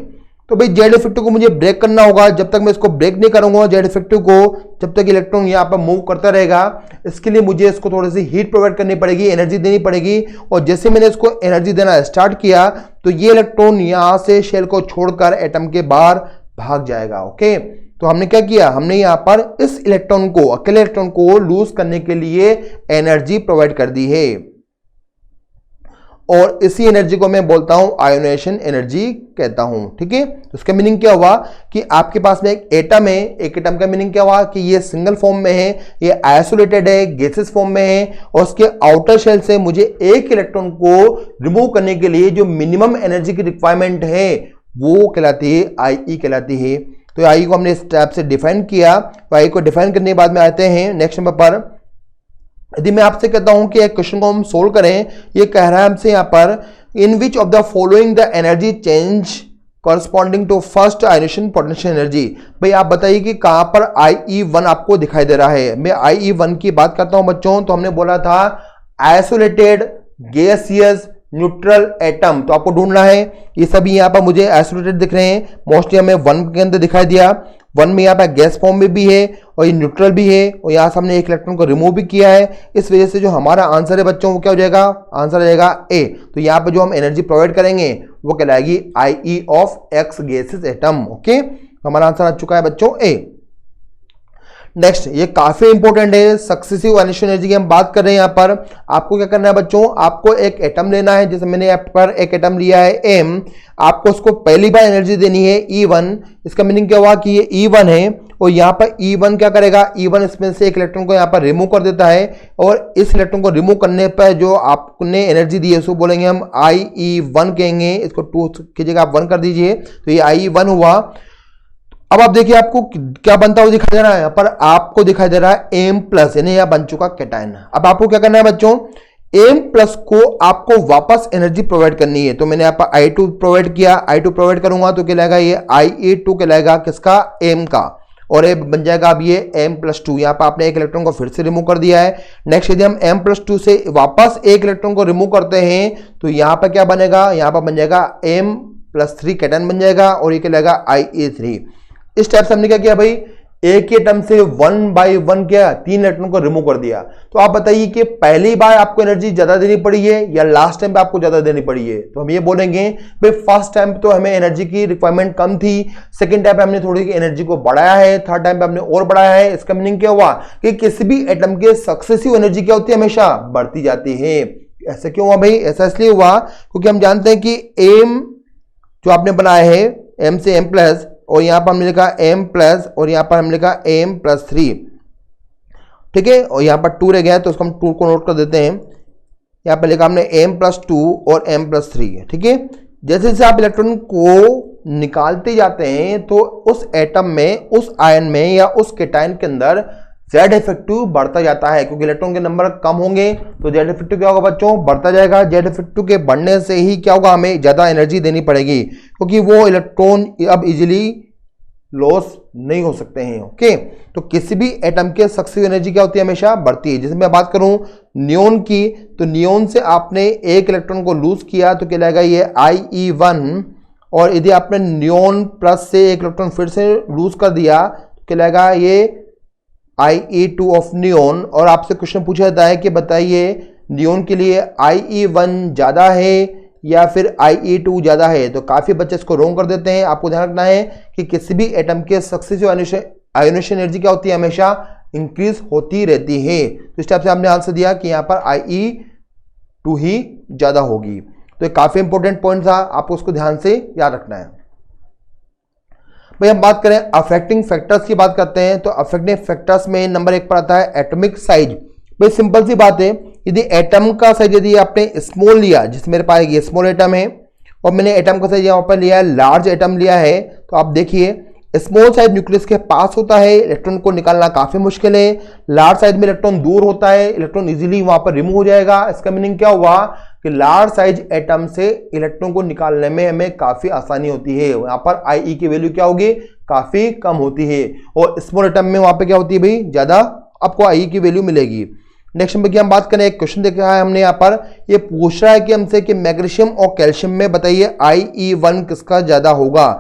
तो भाई जेड इफेक्टिव को मुझे ब्रेक करना होगा। जब तक मैं इसको ब्रेक नहीं करूंगा जेड इफेक्टिव को, जब तक इलेक्ट्रॉन यहाँ पर मूव करता रहेगा, इसके लिए मुझे इसको थोड़ी सी हीट प्रोवाइड करनी पड़ेगी, एनर्जी देनी पड़ेगी। और जैसे मैंने इसको एनर्जी देना स्टार्ट किया तो ये इलेक्ट्रॉन यहाँ से शेल को छोड़कर एटम के बाहर भाग जाएगा। ओके, तो हमने क्या किया, हमने यहाँ पर इस इलेक्ट्रॉन को, अकेले इलेक्ट्रॉन को लूज करने के लिए एनर्जी प्रोवाइड कर दी है, और इसी एनर्जी को मैं बोलता हूं आयोनेशन एनर्जी कहता हूं। ठीक है, तो उसका मीनिंग क्या हुआ कि आपके पास में एक एटम है, एक एटम का मीनिंग क्या हुआ कि ये सिंगल फॉर्म में है, ये आइसोलेटेड है, गैसेस फॉर्म में है, और उसके आउटर शेल से मुझे एक इलेक्ट्रॉन को रिमूव करने के लिए जो मिनिमम एनर्जी की रिक्वायरमेंट है वो कहलाती है IE कहलाती है। तो IE को हमने इस टाइप से डिफाइन किया। तो IE को डिफाइन करने के बाद में आते हैं नेक्स्ट नंबर पर। यदि मैं आपसे कहता हूं कि एक क्वेश्चन को हम सोल्व करें, ये कह रहा है हमसे यहां पर, in which of the following the energy change corresponding to first ionisation potential energy. भाई आप बताइए कि कहां पर IE1 आपको दिखाई दे रहा है। मैं IE1 की बात करता हूं बच्चों, तो हमने बोला था आइसोलेटेड, गैसियस, न्यूट्रल एटम। तो आपको ढूंढना है, ये सभी यहाँ पर मुझे आइसोलेटेड दिख रहे हैं, मोस्टली हमें 1 के अंदर दिखाई दिया। 1 में यहाँ पर गैस फॉर्म में भी है और ये न्यूट्रल भी है, और यहाँ से हमने एक इलेक्ट्रॉन को रिमूव भी किया है। इस वजह से जो हमारा आंसर है बच्चों वो क्या हो जाएगा, आंसर आ जाएगा A। तो यहाँ पर जो हम एनर्जी प्रोवाइड करेंगे वो कहलाएगी IE of X gases atom. Okay, हमारा आंसर आ चुका है बच्चों A। नेक्स्ट, ये काफी इंपॉर्टेंट है, सक्सेसिव आयोनेशन एनर्जी की हम बात कर रहे हैं। यहाँ पर आपको क्या करना है बच्चों, आपको एक एटम लेना है। जैसे मैंने यहाँ पर एक एटम लिया है M, आपको उसको पहली बार एनर्जी देनी है E1। इसका मीनिंग क्या हुआ कि ये E1 है, और यहाँ पर E1 क्या करेगा, E1 इसमें से एक इलेक्ट्रॉन को यहाँ पर रिमूव कर देता है, और इस इलेक्ट्रॉन को रिमूव करने पर जो आपने एनर्जी दी है उसको बोलेंगे हम IE1 कहेंगे। इसको 2 कीजिएगा, आप 1 कर दीजिए, तो ये IE1 हुआ। अब आप देखिए आपको क्या बनता हुआ दिखाई दे रहा है, यहाँ पर आपको दिखाई दे रहा है M+, यानी यह बन चुका कैटायन। अब आपको क्या करना है बच्चों, M+ को आपको वापस एनर्जी प्रोवाइड करनी है। तो मैंने यहाँ पर I2 प्रोवाइड किया, I2 प्रोवाइड करूंगा तो क्या लगेगा, ये IE2 कहलाएगा किसका, M का, और ये बन जाएगा अब ये M+2। यहाँ पर आपने एक इलेक्ट्रॉन को फिर से रिमूव कर दिया है। नेक्स्ट यदि हम M+2 से वापस एक इलेक्ट्रॉन को रिमूव करते हैं तो यहाँ पर क्या बनेगा, यहाँ पर बन जाएगा M+3 कैटायन बन जाएगा, और ये क्या लगेगा IE3। इस टाइप से हमने क्या किया भाई, एक ही एटम से 1 बाय 1 क्या 3 इलेक्ट्रॉन को रिमूव कर दिया। तो आप बताइए कि पहली बार आपको एनर्जी ज्यादा देनी पड़ी है या लास्ट टाइम पे आपको ज्यादा देनी पड़ी है। तो हम ये बोलेंगे भाई फर्स्ट टाइम तो हमें एनर्जी की रिक्वायरमेंट कम थी, सेकंड टाइम पे हमने थोड़ी एनर्जी को बढ़ाया है, थर्ड टाइम पे हमने और बढ़ाया है। इसका मीनिंग क्या हुआ कि किसी भी एटम के सक्सेसिव एनर्जी क्या होती है, हमेशा बढ़ती जाती है। ऐसा क्यों हुआ भाई? ऐसा इसलिए हुआ क्योंकि हम जानते हैं कि एम जो आपने बनाया है एम से एम प्लस, और यहां पर हमने लिखा एम प्लस, और यहां पर हमने लिखा एम प्लस 3, ठीक है। और यहां पर 2 रह गया तो उसको हम 2 को नोट कर देते हैं। यहां पर लिखा हमने एम प्लस 2 और एम प्लस 3, ठीक है। जैसे जैसे आप इलेक्ट्रॉन को निकालते जाते हैं तो उस एटम में, उस आयन में या उस केटायन के अंदर जेड इफेक्टिव बढ़ता जाता है, क्योंकि इलेक्ट्रॉन के नंबर कम होंगे तो जेड इफेक्टिव क्या होगा बच्चों, बढ़ता जाएगा। जेड इफेक्टिव के बढ़ने से ही क्या होगा, हमें ज्यादा एनर्जी देनी पड़ेगी, क्योंकि वो इलेक्ट्रॉन अब इजीली लॉस नहीं हो सकते हैं। ओके, तो किसी भी एटम के सक्सेसिव एनर्जी क्या होती है, हमेशा बढ़ती है। जैसे मैं बात करूं नियोन की, तो नियोन से आपने एक इलेक्ट्रॉन को लूज किया तो कहलाएगा ये IE1, और यदि आपने नियोन प्लस से एक इलेक्ट्रॉन फिर से लूज कर दिया तो कहलाएगा ये IE2 ऑफ नियोन। और आपसे क्वेश्चन पूछा जाता है कि बताइए नियोन के लिए IE1 ज्यादा है या फिर IE2 ज्यादा है। तो काफी बच्चे इसको रॉन्ग कर देते हैं। आपको ध्यान रखना है कि किसी भी एटम के सक्सेसिव आयोनेशन एनर्जी क्या होती है, हमेशा इंक्रीज होती रहती है। तो इस टाइप से हमने आंसर दिया कि यहां पर IE2 ही ज्यादा होगी। तो एक काफी इंपॉर्टेंट पॉइंट था, आपको उसको ध्यान से याद रखना है। भाई हम बात करें अफेक्टिंग फैक्टर्स की बात करते हैं, तो अफेक्टिंग फैक्टर्स में नंबर 1 पर आता है एटॉमिक साइज। भाई सिंपल सी बात है, यदि एटम का साइज यदि आपने स्मॉल लिया, जिसमें मेरे पास ये स्मॉल एटम है और मैंने एटम का साइज यहाँ पर लिया है लार्ज एटम लिया है, तो आप देखिए स्मॉल साइज न्यूक्लियस के पास होता है, इलेक्ट्रॉन को निकालना काफी मुश्किल है। लार्ज साइज में इलेक्ट्रॉन दूर होता है, इलेक्ट्रॉन इजीली वहां पर रिमूव हो जाएगा। इसका मीनिंग क्या हुआ कि लार्ज साइज एटम से इलेक्ट्रॉन को निकालने में हमें काफी आसानी होती है। यहाँ पर IE की वैल्यू क्या होगी, काफी कम होती है, और स्मॉल एटम में वहां पर क्या होती है भाई, ज्यादा आपको IE की वैल्यू मिलेगी। नेक्स्ट नंबर की हम बात करें, एक क्वेश्चन देखा है हमने यहाँ पर, ये पूछ रहा है कि हमसे कि मैग्नीशियम और कैल्शियम में बताइए IE1 किसका ज्यादा होगा।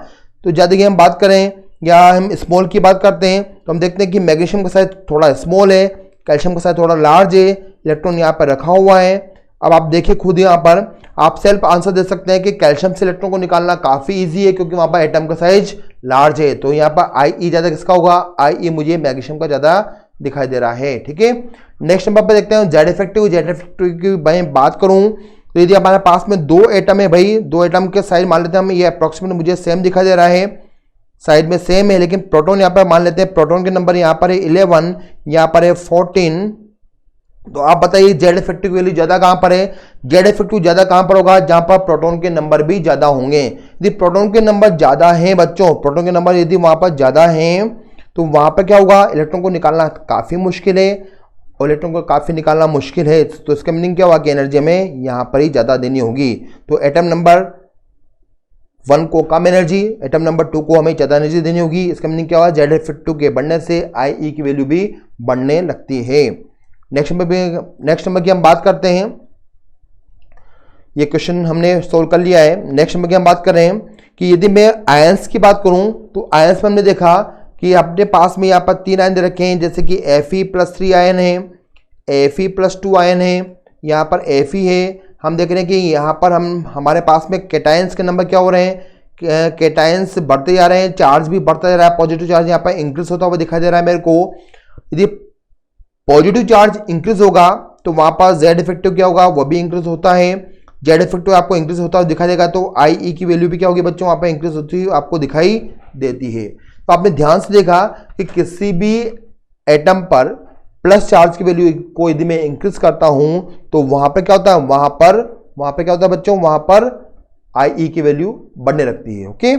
तो ज्यादा की हम बात करें या हम स्मॉल की बात करते हैं, तो हम देखते हैं कि मैग्नीशियम का साइज थोड़ा स्मॉल है, कैल्शियम का साइज थोड़ा लार्ज है, इलेक्ट्रॉन यहाँ पर रखा हुआ है। अब आप देखिए खुद यहाँ पर आप सेल्फ आंसर दे सकते हैं कि कैल्शियम से इलेक्ट्रॉन को निकालना काफी इजी है, क्योंकि वहां पर एटम का साइज लार्ज है। तो यहाँ पर IE ज्यादा किसका होगा, IE मुझे मैग्नीशियम का ज्यादा दिखाई दे रहा है, ठीक है। नेक्स्ट नंबर पर देखते हैं जेड इफेक्टिव। जेड इफेक्टिव की भाई बात करूं तो यदि हमारे पास में 2 एटम है भाई, 2 एटम के साइज मान लेते हैं हम, ये अप्रोक्सीमेट मुझे सेम दिखाई दे रहा है, साइड में सेम है, लेकिन प्रोटॉन यहाँ पर मान लेते हैं, प्रोटॉन के नंबर यहाँ पर है 11, यहाँ पर है 14। तो आप बताइए जेड इफेक्टिव वैल्यू ज्यादा कहां पर है, जेड इफेक्टिव ज्यादा कहां पर होगा, जहां पर प्रोटॉन के नंबर भी ज्यादा होंगे। यदि प्रोटॉन के नंबर ज्यादा हैं बच्चों, प्रोटॉन के नंबर यदि वहां पर ज्यादा हैं तो वहां पर क्या होगा, इलेक्ट्रॉन को निकालना काफी मुश्किल है, और इलेक्ट्रॉन को काफी निकालना मुश्किल है। तो इसका मीनिंग क्या हुआ कि एनर्जी हमें यहां पर ही ज्यादा देनी होगी। तो एटम नंबर 1 को कम एनर्जी, एटम नंबर 2 को हमें ज्यादा एनर्जी देनी होगी। इसका मीनिंग क्या हुआ, जेड इफेक्टिव के बढ़ने से IE की वैल्यू भी बढ़ने लगती है। नेक्स्ट नंबर की हम बात करते हैं, ये क्वेश्चन हमने सोल्व कर लिया है। नेक्स्ट नंबर की हम बात कर रहे हैं कि यदि मैं आयंस की बात करूं तो आयंस में हमने देखा कि अपने पास में यहाँ पर 3 आयन दे रखे हैं, जैसे कि Fe+3 आयन है, Fe+2 आयन है, यहाँ पर Fe है। हम देख रहे हैं कि यहाँ पर हमारे पास में केटायंस के नंबर क्या हो रहे हैं, केटायंस बढ़ते जा रहे हैं, चार्ज भी बढ़ता जा रहा है, पॉजिटिव चार्ज यहाँ पर इंक्रीज होता हुआ दिखाई दे रहा है मेरे को। यदि पॉजिटिव चार्ज इंक्रीज होगा तो वहां पर जेड इफेक्टिव क्या होगा, वो भी इंक्रीज होता है। जेड इफेक्टिव आपको इंक्रीज होता हुआ दिखाई देगा, तो IE की वैल्यू भी क्या होगी बच्चों, वहां पर इंक्रीज होती हुई आपको दिखाई देती है। तो आपने ध्यान से देखा कि किसी भी एटम पर प्लस चार्ज की वैल्यू को यदि मैं इंक्रीज करता हूं तो वहां पर क्या होता है, वहां पर क्या होता है बच्चों, वहां पर IE की वैल्यू बढ़ने लगती है। ओके,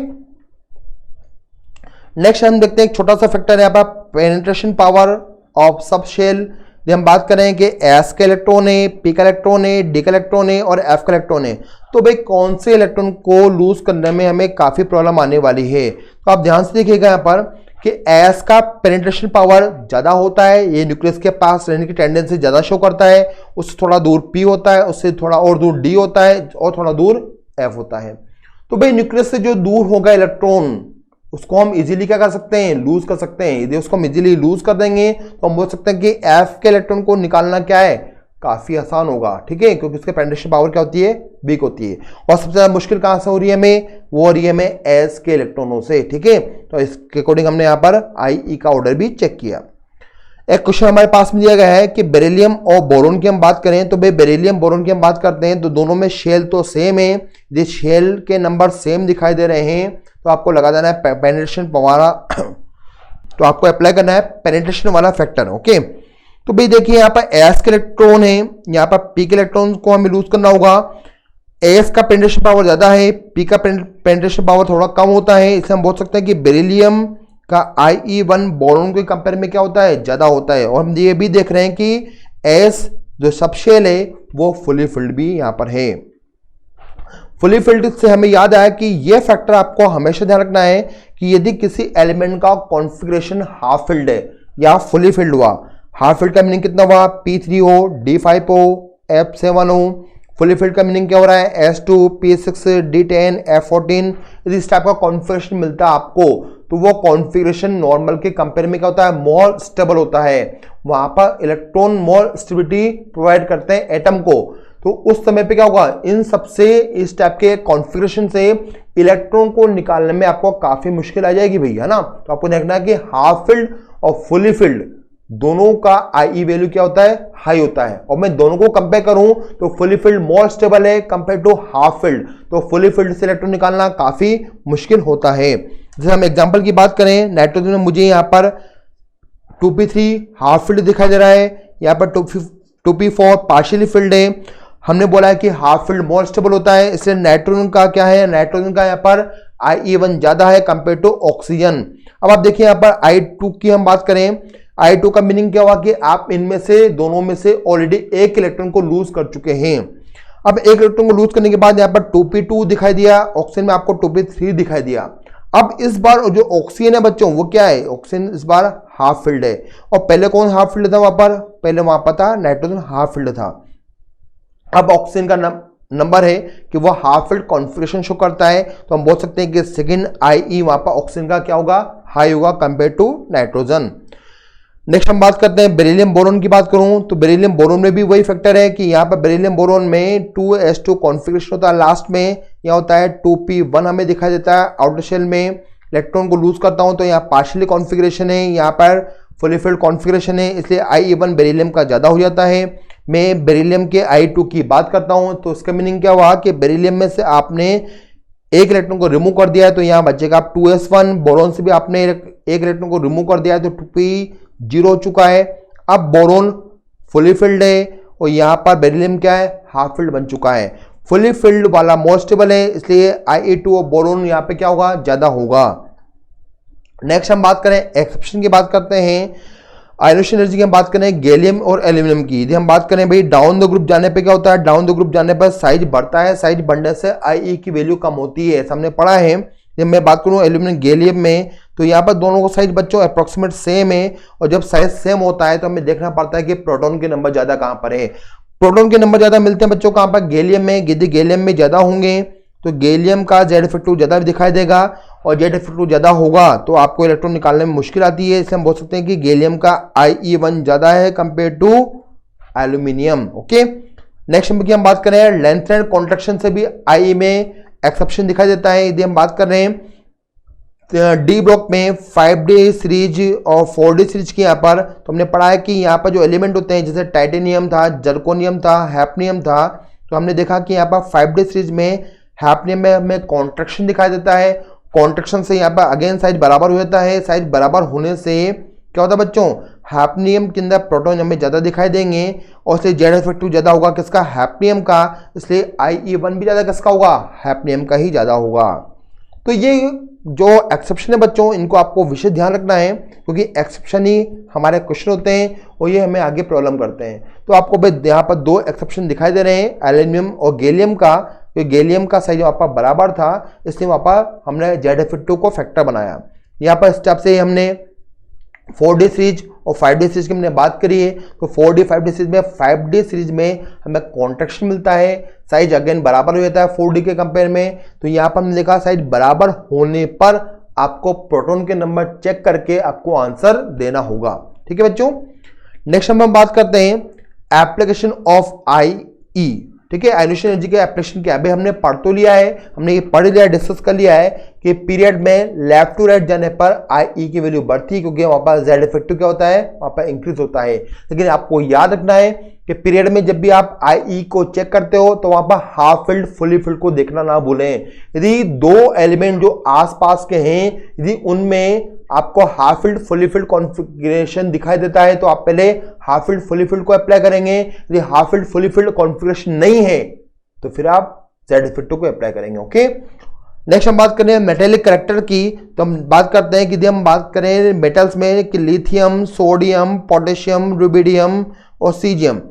नेक्स्ट हम देखते हैं एक छोटा सा फैक्टर है यहाँ पर, penetration power of sub shell. हम बात करें कि S का इलेक्ट्रॉन है, P का इलेक्ट्रॉन है, D का इलेक्ट्रॉन है और F का इलेक्ट्रॉन है, तो भाई कौन से इलेक्ट्रॉन को लूज करने में हमें काफी प्रॉब्लम आने वाली है। तो आप ध्यान से देखिएगा यहाँ पर कि S का पेनिट्रेशन पावर ज्यादा होता है, ये न्यूक्लियस के पास रहने की टेंडेंसी ज्यादा शो करता है। उससे थोड़ा दूर P होता है, उससे थोड़ा और दूर D होता है, और थोड़ा दूर F होता है। तो भाई न्यूक्लियस से जो दूर होगा इलेक्ट्रॉन, उसको हम इजीली क्या कर सकते हैं, लूज कर सकते हैं। यदि उसको हम इजीली लूज कर देंगे तो हम बोल सकते हैं कि एफ के इलेक्ट्रॉन को निकालना क्या है, काफी आसान होगा, ठीक है, क्योंकि उसके पेनिट्रेशन पावर क्या होती है, वीक होती है। और सबसे ज्यादा मुश्किल कहां से हो रही है हमें, वो हो रही है हमें एस के इलेक्ट्रॉनों से, ठीक है। तो इसके अकॉर्डिंग हमने यहाँ पर आई का ऑर्डर भी चेक किया। एक क्वेश्चन हमारे पास में दिया गया है कि बेरिलियम और बोरोन की हम बात करें तो भाई बेरिलियम बोरोन की हम बात करते हैं तो दोनों में शेल तो सेम है। यदि शेल के नंबर सेम दिखाई दे रहे हैं तो आपको लगा देना है पेनिट्रेशन वाला तो आपको अप्लाई करना है पेनिट्रेशन वाला फैक्टर, ओके। तो भाई देखिए यहाँ पर एस के इलेक्ट्रॉन है, यहाँ पर पी के इलेक्ट्रॉन को हमें लूज करना होगा। एस का पेनिट्रेशन पावर ज्यादा है, पी का पेनिट्रेशन पावर थोड़ा कम होता है, इससे हम बोल सकते हैं कि बेरिलियम का IE1 बोरोन के कंपेयर में क्या होता है, ज्यादा होता है। और हम ये भी देख रहे हैं कि एस जो सब शेल है वो फुली फिल्ड भी यहां पर है। फुली फिल्ड से हमें याद आया कि ये फैक्टर आपको हमेशा ध्यान रखना है कि यदि किसी एलिमेंट का कॉन्फ़िगरेशन हाफ फिल्ड है या फुली फिल्ड हुआ, हाफ फिल्ड का मीनिंग कितना हुआ, P3 हो, D5 हो, F7 हो। फुली फिल्ड का मीनिंग क्या हो रहा है, S2, P6, D10, F14। यदि इस टाइप का कॉन्फ़िगरेशन मिलता है आपको तो वो कॉन्फ़िगरेशन नॉर्मल के कंपेयर में क्या होता है, मोर स्टेबल होता है। वहां पर इलेक्ट्रॉन मोर स्टेबिलिटी प्रोवाइड करते हैं एटम को। तो उस समय पे क्या होगा, इन सबसे इस टाइप के कॉन्फ़िगरेशन से इलेक्ट्रॉन को निकालने में आपको काफी मुश्किल आ जाएगी भैया, है ना। तो आपको देखना है कि हाफ फिल्ड और फुली फिल्ड दोनों का IE वैल्यू क्या होता है, हाई होता है। और मैं दोनों को कंपेयर करूं तो फुली फिल्ड मोर स्टेबल है कंपेयर टू हाफ फिल्ड, तो फुली फिल्ड से इलेक्ट्रॉन निकालना काफी मुश्किल होता है। जैसे हम एग्जांपल की बात करें, नाइट्रोजन में मुझे यहाँ पर 2p3 हाफ फिल्ड दिखाई दे रहा है, यहाँ पर 2p4 पार्शियली फिल्ड है। हमने बोला है कि हाफ फिल्ड मोर स्टेबल होता है, इसलिए नाइट्रोजन का क्या है, नाइट्रोजन का यहाँ पर IE1 ज्यादा है कंपेयर टू ऑक्सीजन। अब आप देखिए यहाँ पर I2 की हम बात करें, I2 का मीनिंग क्या हुआ कि आप इनमें से दोनों में से ऑलरेडी एक इलेक्ट्रॉन को लूज कर चुके हैं। अब एक इलेक्ट्रॉन को लूज करने के बाद यहाँ पर 2p2 दिखाई दिया, ऑक्सीजन में आपको 2p3 दिखाई दिया। अब इस बार जो ऑक्सीजन है बच्चों वो क्या है, ऑक्सीजन इस बार हाफ फिल्ड है। और पहले कौन हाफ फिल्ड था वहां पर, पहले वहां पर था नाइट्रोजन हाफ फिल्ड था। अब ऑक्सीजन का नंबर है कि वो हाफ फिल्ड कॉन्फ़िगरेशन शो करता है, तो हम बोल सकते हैं कि सेकंड IE वहां पर ऑक्सीजन का क्या होगा, हाई होगा कंपेयर टू नाइट्रोजन। नेक्स्ट हम बात करते हैं बेरिलियम बोरोन की बात करूं तो बेरिलियम बोरोन में भी वही फैक्टर है कि यहाँ पर बेरिलियम बोरोन में 2s2 कॉन्फ़िगरेशन होता है, लास्ट में यहाँ होता है 2p1 हमें दिखाई देता है। आउटर शेल में इलेक्ट्रॉन को लूज करता हूं तो यहाँ पार्शियली कॉन्फ़िगरेशन है, यहाँ पर फुली फिल्ड कॉन्फ़िगरेशन है, इसलिए IE1 बेरिलियम का ज्यादा हो जाता है। मैं बेरिलियम के I2 की बात करता हूं तो इसका मीनिंग क्या हुआ कि बेरिलियम में से आपने एक इलेक्ट्रॉन को रिमूव कर दिया है तो यहाँ बचेगा 2s1। बोरोन से भी आपने एक इलेक्ट्रॉन को रिमूव कर दिया है तो 2p0 हो चुका है। अब बोरोन फुली फिल्ड है और यहाँ पर बेरिलियम क्या है, हाफ फिल्ड बन चुका है। फुली फिल्ड वाला मोर स्टेबल है, इसलिए IE2 और बोरोन यहाँ पे क्या होगा, ज्यादा होगा। नेक्स्ट हम बात करें एक्सेप्शन की बात करते हैं, आयोनेशन एनर्जी की हम बात करें गैलियम और एल्यूमिनियम की। यदि हम बात करें भाई डाउन द ग्रुप जाने पे क्या होता है, डाउन द ग्रुप जाने पर साइज बढ़ता है, साइज बढ़ने से IE की वैल्यू कम होती है, हमने पढ़ा है। जब मैं बात करूं एल्यूमिनियम गैलियम में तो यहाँ पर दोनों को साइज बच्चों अप्रोक्सीमेट सेम है, और जब साइज सेम होता है तो हमें देखना पड़ता है कि प्रोटॉन के नंबर ज्यादा कहां पर है। प्रोटॉन के नंबर ज्यादा मिलते हैं बच्चों कहां पर, गैलियम में। यदि गैलियम में ज्यादा होंगे तो गैलियम का Z52 ज्यादा दिखाई देगा, और Z52 ज्यादा होगा तो आपको इलेक्ट्रॉन निकालने में मुश्किल आती है। इससे हम बोल सकते हैं कि गैलियम का IE1 ज्यादा है compare to aluminium, okay. Next हम बात करें लेंथ एंड कॉन्ट्रैक्शन से भी IE में एक्सेप्शन दिखाई देता है। यदि हम बात कर रहे हैं डी ब्लॉक में 5D सीरीज और 4D सीरीज की, यहाँ पर तो हमने पढ़ा है कि यहाँ पर जो एलिमेंट होते हैं जैसे टाइटेनियम था, जर्कोनियम था, हैफनियम था, तो हमने देखा कि यहाँ पर 5D सीरीज में हैफनियम में हमें कॉन्ट्रैक्शन दिखाई देता है। कॉन्ट्रैक्शन से यहाँ पर अगेन साइज बराबर हो जाता है, साइज बराबर होने से क्या होता है बच्चों, हैफनियम के अंदर प्रोटॉन हमें ज्यादा दिखाई देंगे, और इसलिए Z52 ज्यादा होगा किसका, हैफनियम का, इसलिए IE1 भी ज्यादा किसका होगा, हैफनियम का ही ज्यादा होगा। तो ये जो एक्सेप्शन है बच्चों इनको आपको विशेष ध्यान रखना है, क्योंकि एक्सेप्शन ही हमारे क्वेश्चन होते हैं और ये हमें आगे प्रॉब्लम करते हैं। तो आपको भाई यहाँ पर दो एक्सेप्शन दिखाई दे रहे हैं एल्यूमिनियम और गैलियम का, क्योंकि गैलियम का साइज वहाँ पर बराबर था, इसलिए वहाँ पर हमने Z52 को फैक्टर बनाया। यहाँ पर स्टेप से हमने 4D सीरीज और 5D सीरीज की हमने बात करी है, तो 4D 5D सीरीज में 5D सीरीज में हमें कॉन्ट्रैक्शन मिलता है, साइज अगेन बराबर हो जाता है 4D के कंपेयर में। तो यहाँ पर हमने देखा साइज बराबर होने पर आपको प्रोटॉन के नंबर चेक करके आपको आंसर देना होगा। ठीक है बच्चों, नेक्स्ट हम बात करते हैं एप्लीकेशन ऑफ IE। ठीक है, आयोनेशन एनर्जी के एप्लीकेशन क्या है? भाई हमने पढ़ तो लिया है, हमने ये पढ़ लिया है, डिस्कस कर लिया है कि पीरियड में लेफ्ट टू राइट जाने पर IE की वैल्यू बढ़ती है, क्योंकि वहां पर Z इफेक्टिव क्या होता है, वहां पर इंक्रीज होता है। लेकिन आपको याद रखना है कि पीरियड में जब भी आप IE को चेक करते हो तो वहां पर हाफ फिल्ड फुली फिल्ड को देखना ना भूलें। यदि दो एलिमेंट जो आसपास के हैं, यदि उनमें आपको half filled fully filled configuration दिखाई देता है तो आप पहले हाफ फिल्ड फुली फिल्ड को अप्लाई करेंगे। यदि half filled fully filled configuration नहीं है तो फिर आप Z इफेक्टिव को अप्लाई करेंगे। ओके, नेक्स्ट हम बात करें मेटेलिक कैरेक्टर की। तो हम बात करते हैं कि यदि हम बात करें मेटल्स में कि लिथियम, सोडियम, पोटेशियम, रुबिडियम और सीजियम,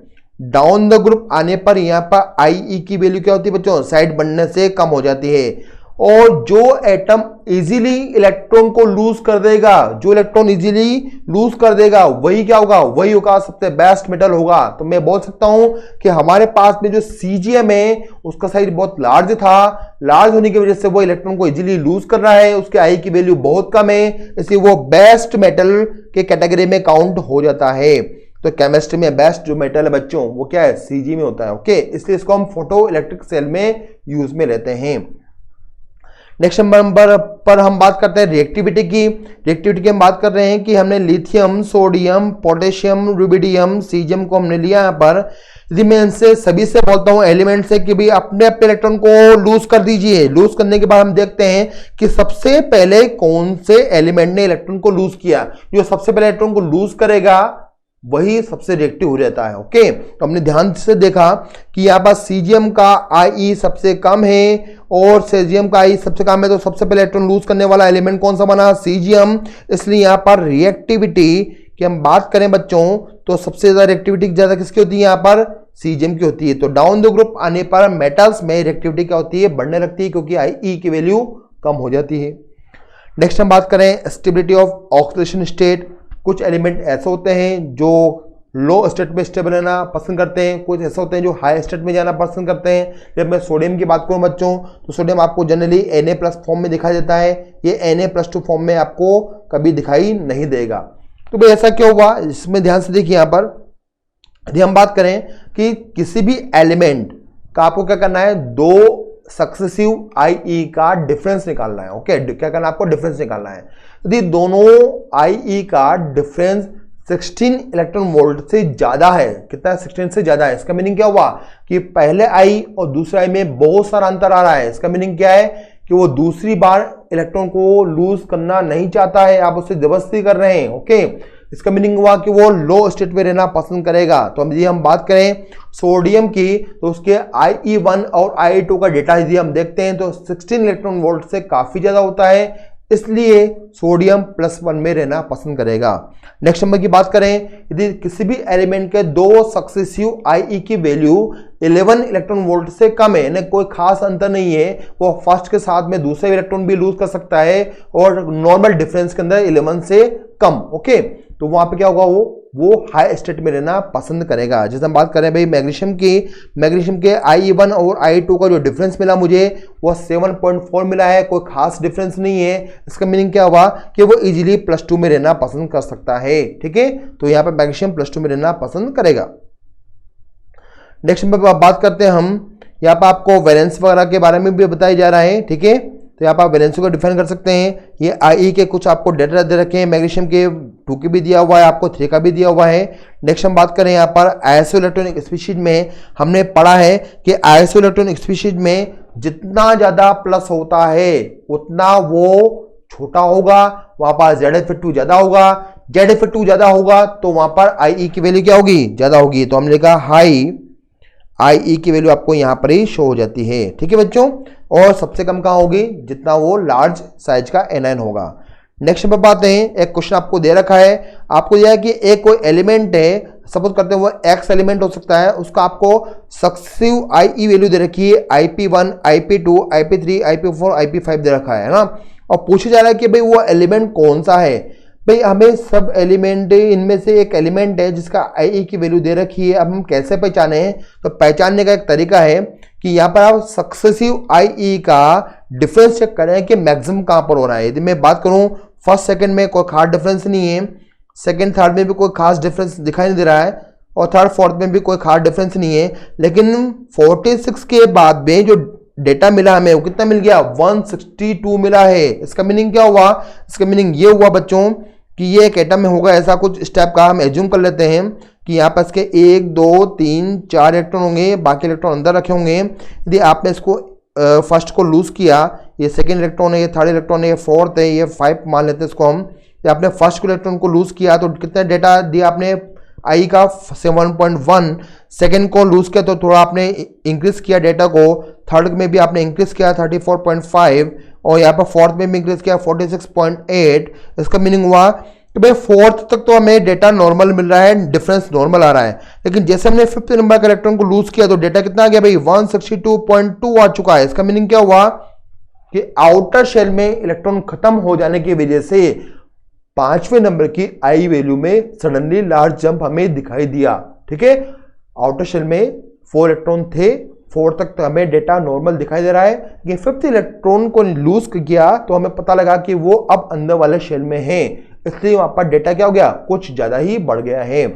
डाउन द ग्रुप आने पर यहाँ पर IE की वैल्यू क्या होती है बच्चों, साइड बनने से कम हो जाती है। और जो एटम इजीली इलेक्ट्रॉन को लूज कर देगा, जो इलेक्ट्रॉन इजीली लूज कर देगा वही क्या होगा, वही होगा सबसे बेस्ट मेटल होगा। तो मैं बोल सकता हूं कि हमारे पास में जो सीजीएम है उसका साइज बहुत लार्ज था, लार्ज होने की वजह से वो इलेक्ट्रॉन को इजीली लूज कर रहा है, उसके आई की वैल्यू बहुत कम है, इसलिए वो बेस्ट मेटल के कैटेगरी में काउंट हो जाता है। तो केमिस्ट्री में बेस्ट जो मेटल है बच्चों वो क्या है, सीजी में होता है। ओके, इसलिए इसको हम फोटो इलेक्ट्रिक सेल में यूज में लेते हैं। नेक्स्ट नंबर पर हम बात करते हैं रिएक्टिविटी की। रिएक्टिविटी की हम बात कर रहे हैं कि हमने lithium, sodium, potassium, rubidium, caesium को हमने लिया यहाँ पर। यदि मैं इनसे सभी से बोलता हूँ एलिमेंट से कि भाई अपने अपने इलेक्ट्रॉन को लूज कर दीजिए, लूज करने के बाद हम देखते हैं कि सबसे पहले कौन से एलिमेंट ने इलेक्ट्रॉन को लूज किया। जो सबसे पहले इलेक्ट्रॉन को लूज करेगा वही सबसे रिएक्टिव हो जाता है। ओके, तो हमने ध्यान से देखा कि यहाँ पर सीजियम का IE सबसे कम है और सेजियम का IE सबसे कम है, तो सबसे पहले इलेक्ट्रॉन लूज करने वाला एलिमेंट कौन सा बना, सीजियम। इसलिए यहाँ पर रिएक्टिविटी की हम बात करें बच्चों तो सबसे ज्यादा रिएक्टिविटी ज्यादा किसकी होती है, यहाँ पर सीजियम की होती है। तो डाउन द ग्रुप आने पर मेटल्स में रिएक्टिविटी क्या होती है, बढ़ने लगती है, क्योंकि IE की वैल्यू कम हो जाती है। नेक्स्ट हम बात करें स्टेबिलिटी ऑफ ऑक्सीडेशन स्टेट। कुछ एलिमेंट ऐसे होते हैं जो लो स्टेट में स्टेबल रहना पसंद करते हैं, कुछ ऐसे होते हैं जो हाई स्टेट में जाना पसंद करते हैं। जब मैं सोडियम की बात करूं बच्चों तो सोडियम आपको जनरली Na+ फॉर्म में दिखाई देता है, ये Na+2 फॉर्म में आपको कभी दिखाई नहीं देगा। तो भाई ऐसा क्यों हुआ, इसमें ध्यान से देखिए। यहाँ पर यदि हम बात करें कि किसी भी एलिमेंट का आपको क्या करना है, दो सक्सेसिव IE का डिफरेंस निकालना है। ओके, क्या करना है आपको, डिफरेंस निकालना है। यदि दोनों IE का डिफरेंस 16 इलेक्ट्रॉन वोल्ट से ज्यादा है, कितना 16 से ज्यादा है, इसका मीनिंग क्या हुआ कि पहले I और दूसरे I में बहुत सारा अंतर आ रहा है। इसका मीनिंग क्या है कि वो दूसरी बार इलेक्ट्रॉन को लूज करना नहीं चाहता है, आप उससे जबरदस्ती कर रहे हैं। ओके, इसका मीनिंग हुआ कि वो लो स्टेट में रहना पसंद करेगा। तो यदि हम बात करें सोडियम की तो उसके IE1 और IE2 का डेटा यदि हम देखते हैं तो 16 इलेक्ट्रॉन वोल्ट से काफी ज्यादा होता है, इसलिए सोडियम +1 में रहना पसंद करेगा। नेक्स्ट नंबर की बात करें, यदि किसी भी एलिमेंट के दो सक्सेसिव IE की वैल्यू 11 इलेक्ट्रॉन वोल्ट से कम है, यानी कोई खास अंतर नहीं है, वो फर्स्ट के साथ में दूसरे इलेक्ट्रॉन भी लूज कर सकता है और नॉर्मल डिफरेंस के अंदर 11 से कम। ओके, तो वहां पे क्या होगा, वो हाई स्टेट में रहना पसंद करेगा। जैसे हम बात करें भाई मैग्नीशियम की, मैग्नीशियम के IE1 और IE2 का जो डिफरेंस मिला मुझे वो 7.4 मिला है, कोई खास डिफरेंस नहीं है। इसका मीनिंग क्या हुआ कि वो इजीली +2 में रहना पसंद कर सकता है। ठीक है, तो यहाँ पे मैग्नीशियम +2 में रहना पसंद करेगा। नेक्स्ट नंबर पर बात करते हैं हम, यहाँ पर आपको वैलेंस वगैरह के बारे में भी बताया जा रहा है। ठीक है, तो यहाँ पर आप वैलेंसी को डिफाइन कर सकते हैं। ये IE के कुछ आपको डेटा दे रखे हैं, मैग्नीशियम के 2 के भी दिया हुआ है, आपको 3 का भी दिया हुआ है। नेक्स्ट हम बात करें यहाँ पर आइसोइलेक्ट्रॉनिक स्पीशीज में, हमने पढ़ा है कि आइसोइलेक्ट्रॉनिक स्पीशीज में जितना ज्यादा प्लस होता है उतना वो छोटा होगा, वहां पर Z इफेक्टिव ज्यादा होगा। Z इफेक्टिव ज्यादा होगा तो वहां पर IE की वैल्यू क्या होगी, ज्यादा होगी। तो हमने लिखा हाई IE की वैल्यू आपको यहां पर ही शो हो जाती है। ठीक है बच्चों, और सबसे कम कहां होगी, जितना वो लार्ज साइज का एनायन होगा। नेक्स्ट पर बात है, एक क्वेश्चन आपको दे रखा है, आपको दिया है कि एक कोई एलिमेंट है, सपोज करते हैं वो X एलिमेंट हो सकता है, उसका आपको सक्सेसिव IE वैल्यू दे रखी है IP1, IP2, IP3, IP4, IP5 दे रखा है ना, और पूछा जा रहा है कि भाई वो एलिमेंट कौन सा है। भाई हमें सब एलिमेंट, इनमें से एक एलिमेंट है जिसका IE की वैल्यू दे रखी है। अब हम कैसे पहचाने, तो पहचानने का एक तरीका है कि यहाँ पर आप सक्सेसिव IE का डिफरेंस चेक करें कि मैक्सिमम कहां पर हो रहा है। यदि मैं बात करूं फर्स्ट सेकंड में कोई खास डिफरेंस नहीं है, सेकंड थर्ड में भी कोई खास डिफरेंस दिखाई नहीं दे रहा है, और थर्ड फोर्थ में भी कोई खास डिफरेंस नहीं है, लेकिन 46 के बाद में जो डेटा मिला हमें वो कितना मिल गया, 162 मिला है। इसका मीनिंग क्या हुआ, इसका मीनिंग ये हुआ बच्चों कि ये एक एटम में होगा ऐसा कुछ स्टेप का हम एज्यूम कर लेते हैं कि यहाँ पर इसके 1 2 3 4 इलेक्ट्रॉन होंगे, बाकी इलेक्ट्रॉन अंदर रखे होंगे। यदि आपने इसको फर्स्ट को लूज किया, ये सेकेंड इलेक्ट्रॉन है, ये थर्ड इलेक्ट्रॉन है, ये फोर्थ है, ये 5 मान लेते हैं इसको हम। आपने फर्स्ट इलेक्ट्रॉन को लूज किया तो कितना डेटा दिया आपने, आई का 7.1। सेकेंड को लूज किया तो थोड़ा आपने इंक्रीज किया डेटा को, थर्ड में भी आपने इंक्रीज किया 34.5, और यहाँ पर फोर्थ में भी इंक्रीज किया 46.8। इसका मीनिंग हुआ कि भाई फोर्थ तक तो हमें डेटा नॉर्मल मिल रहा है, डिफरेंस नॉर्मल आ रहा है, लेकिन जैसे हमने फिफ्थ नंबर का इलेक्ट्रॉन को लूज किया तो डेटा कितना आ गया भाई, 162.2 आ चुका है। इसका मीनिंग क्या हुआ कि आउटर शेल में इलेक्ट्रॉन खत्म हो जाने की वजह से 5वें नंबर की आई वैल्यू में सडनली लार्ज जंप हमें दिखाई दिया। ठीक है, आउटर शेल में 4 इलेक्ट्रॉन थे, 4 तक तो हमें डेटा नॉर्मल दिखाई दे रहा है, लेकिन फिफ्थ इलेक्ट्रॉन को लूज किया तो हमें पता लगा कि वो अब अंदर वाले शेल में है, इसलिए वहां पर डेटा क्या हो गया, कुछ ज्यादा ही बढ़ गया है।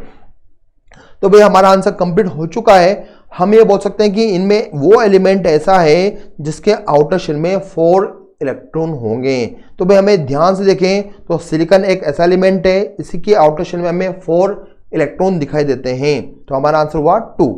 तो भाई हमारा आंसर कंप्लीट हो चुका है। हम ये बोल सकते हैं कि इनमें वो एलिमेंट ऐसा है जिसके आउटर शेल में 4 इलेक्ट्रॉन होंगे। तो भाई हमें ध्यान से देखें तो सिलिकॉन एक ऐसा एलिमेंट है, इसी के आउटर शेल में हमें 4 इलेक्ट्रॉन दिखाई देते हैं। तो हमारा आंसर हुआ 2।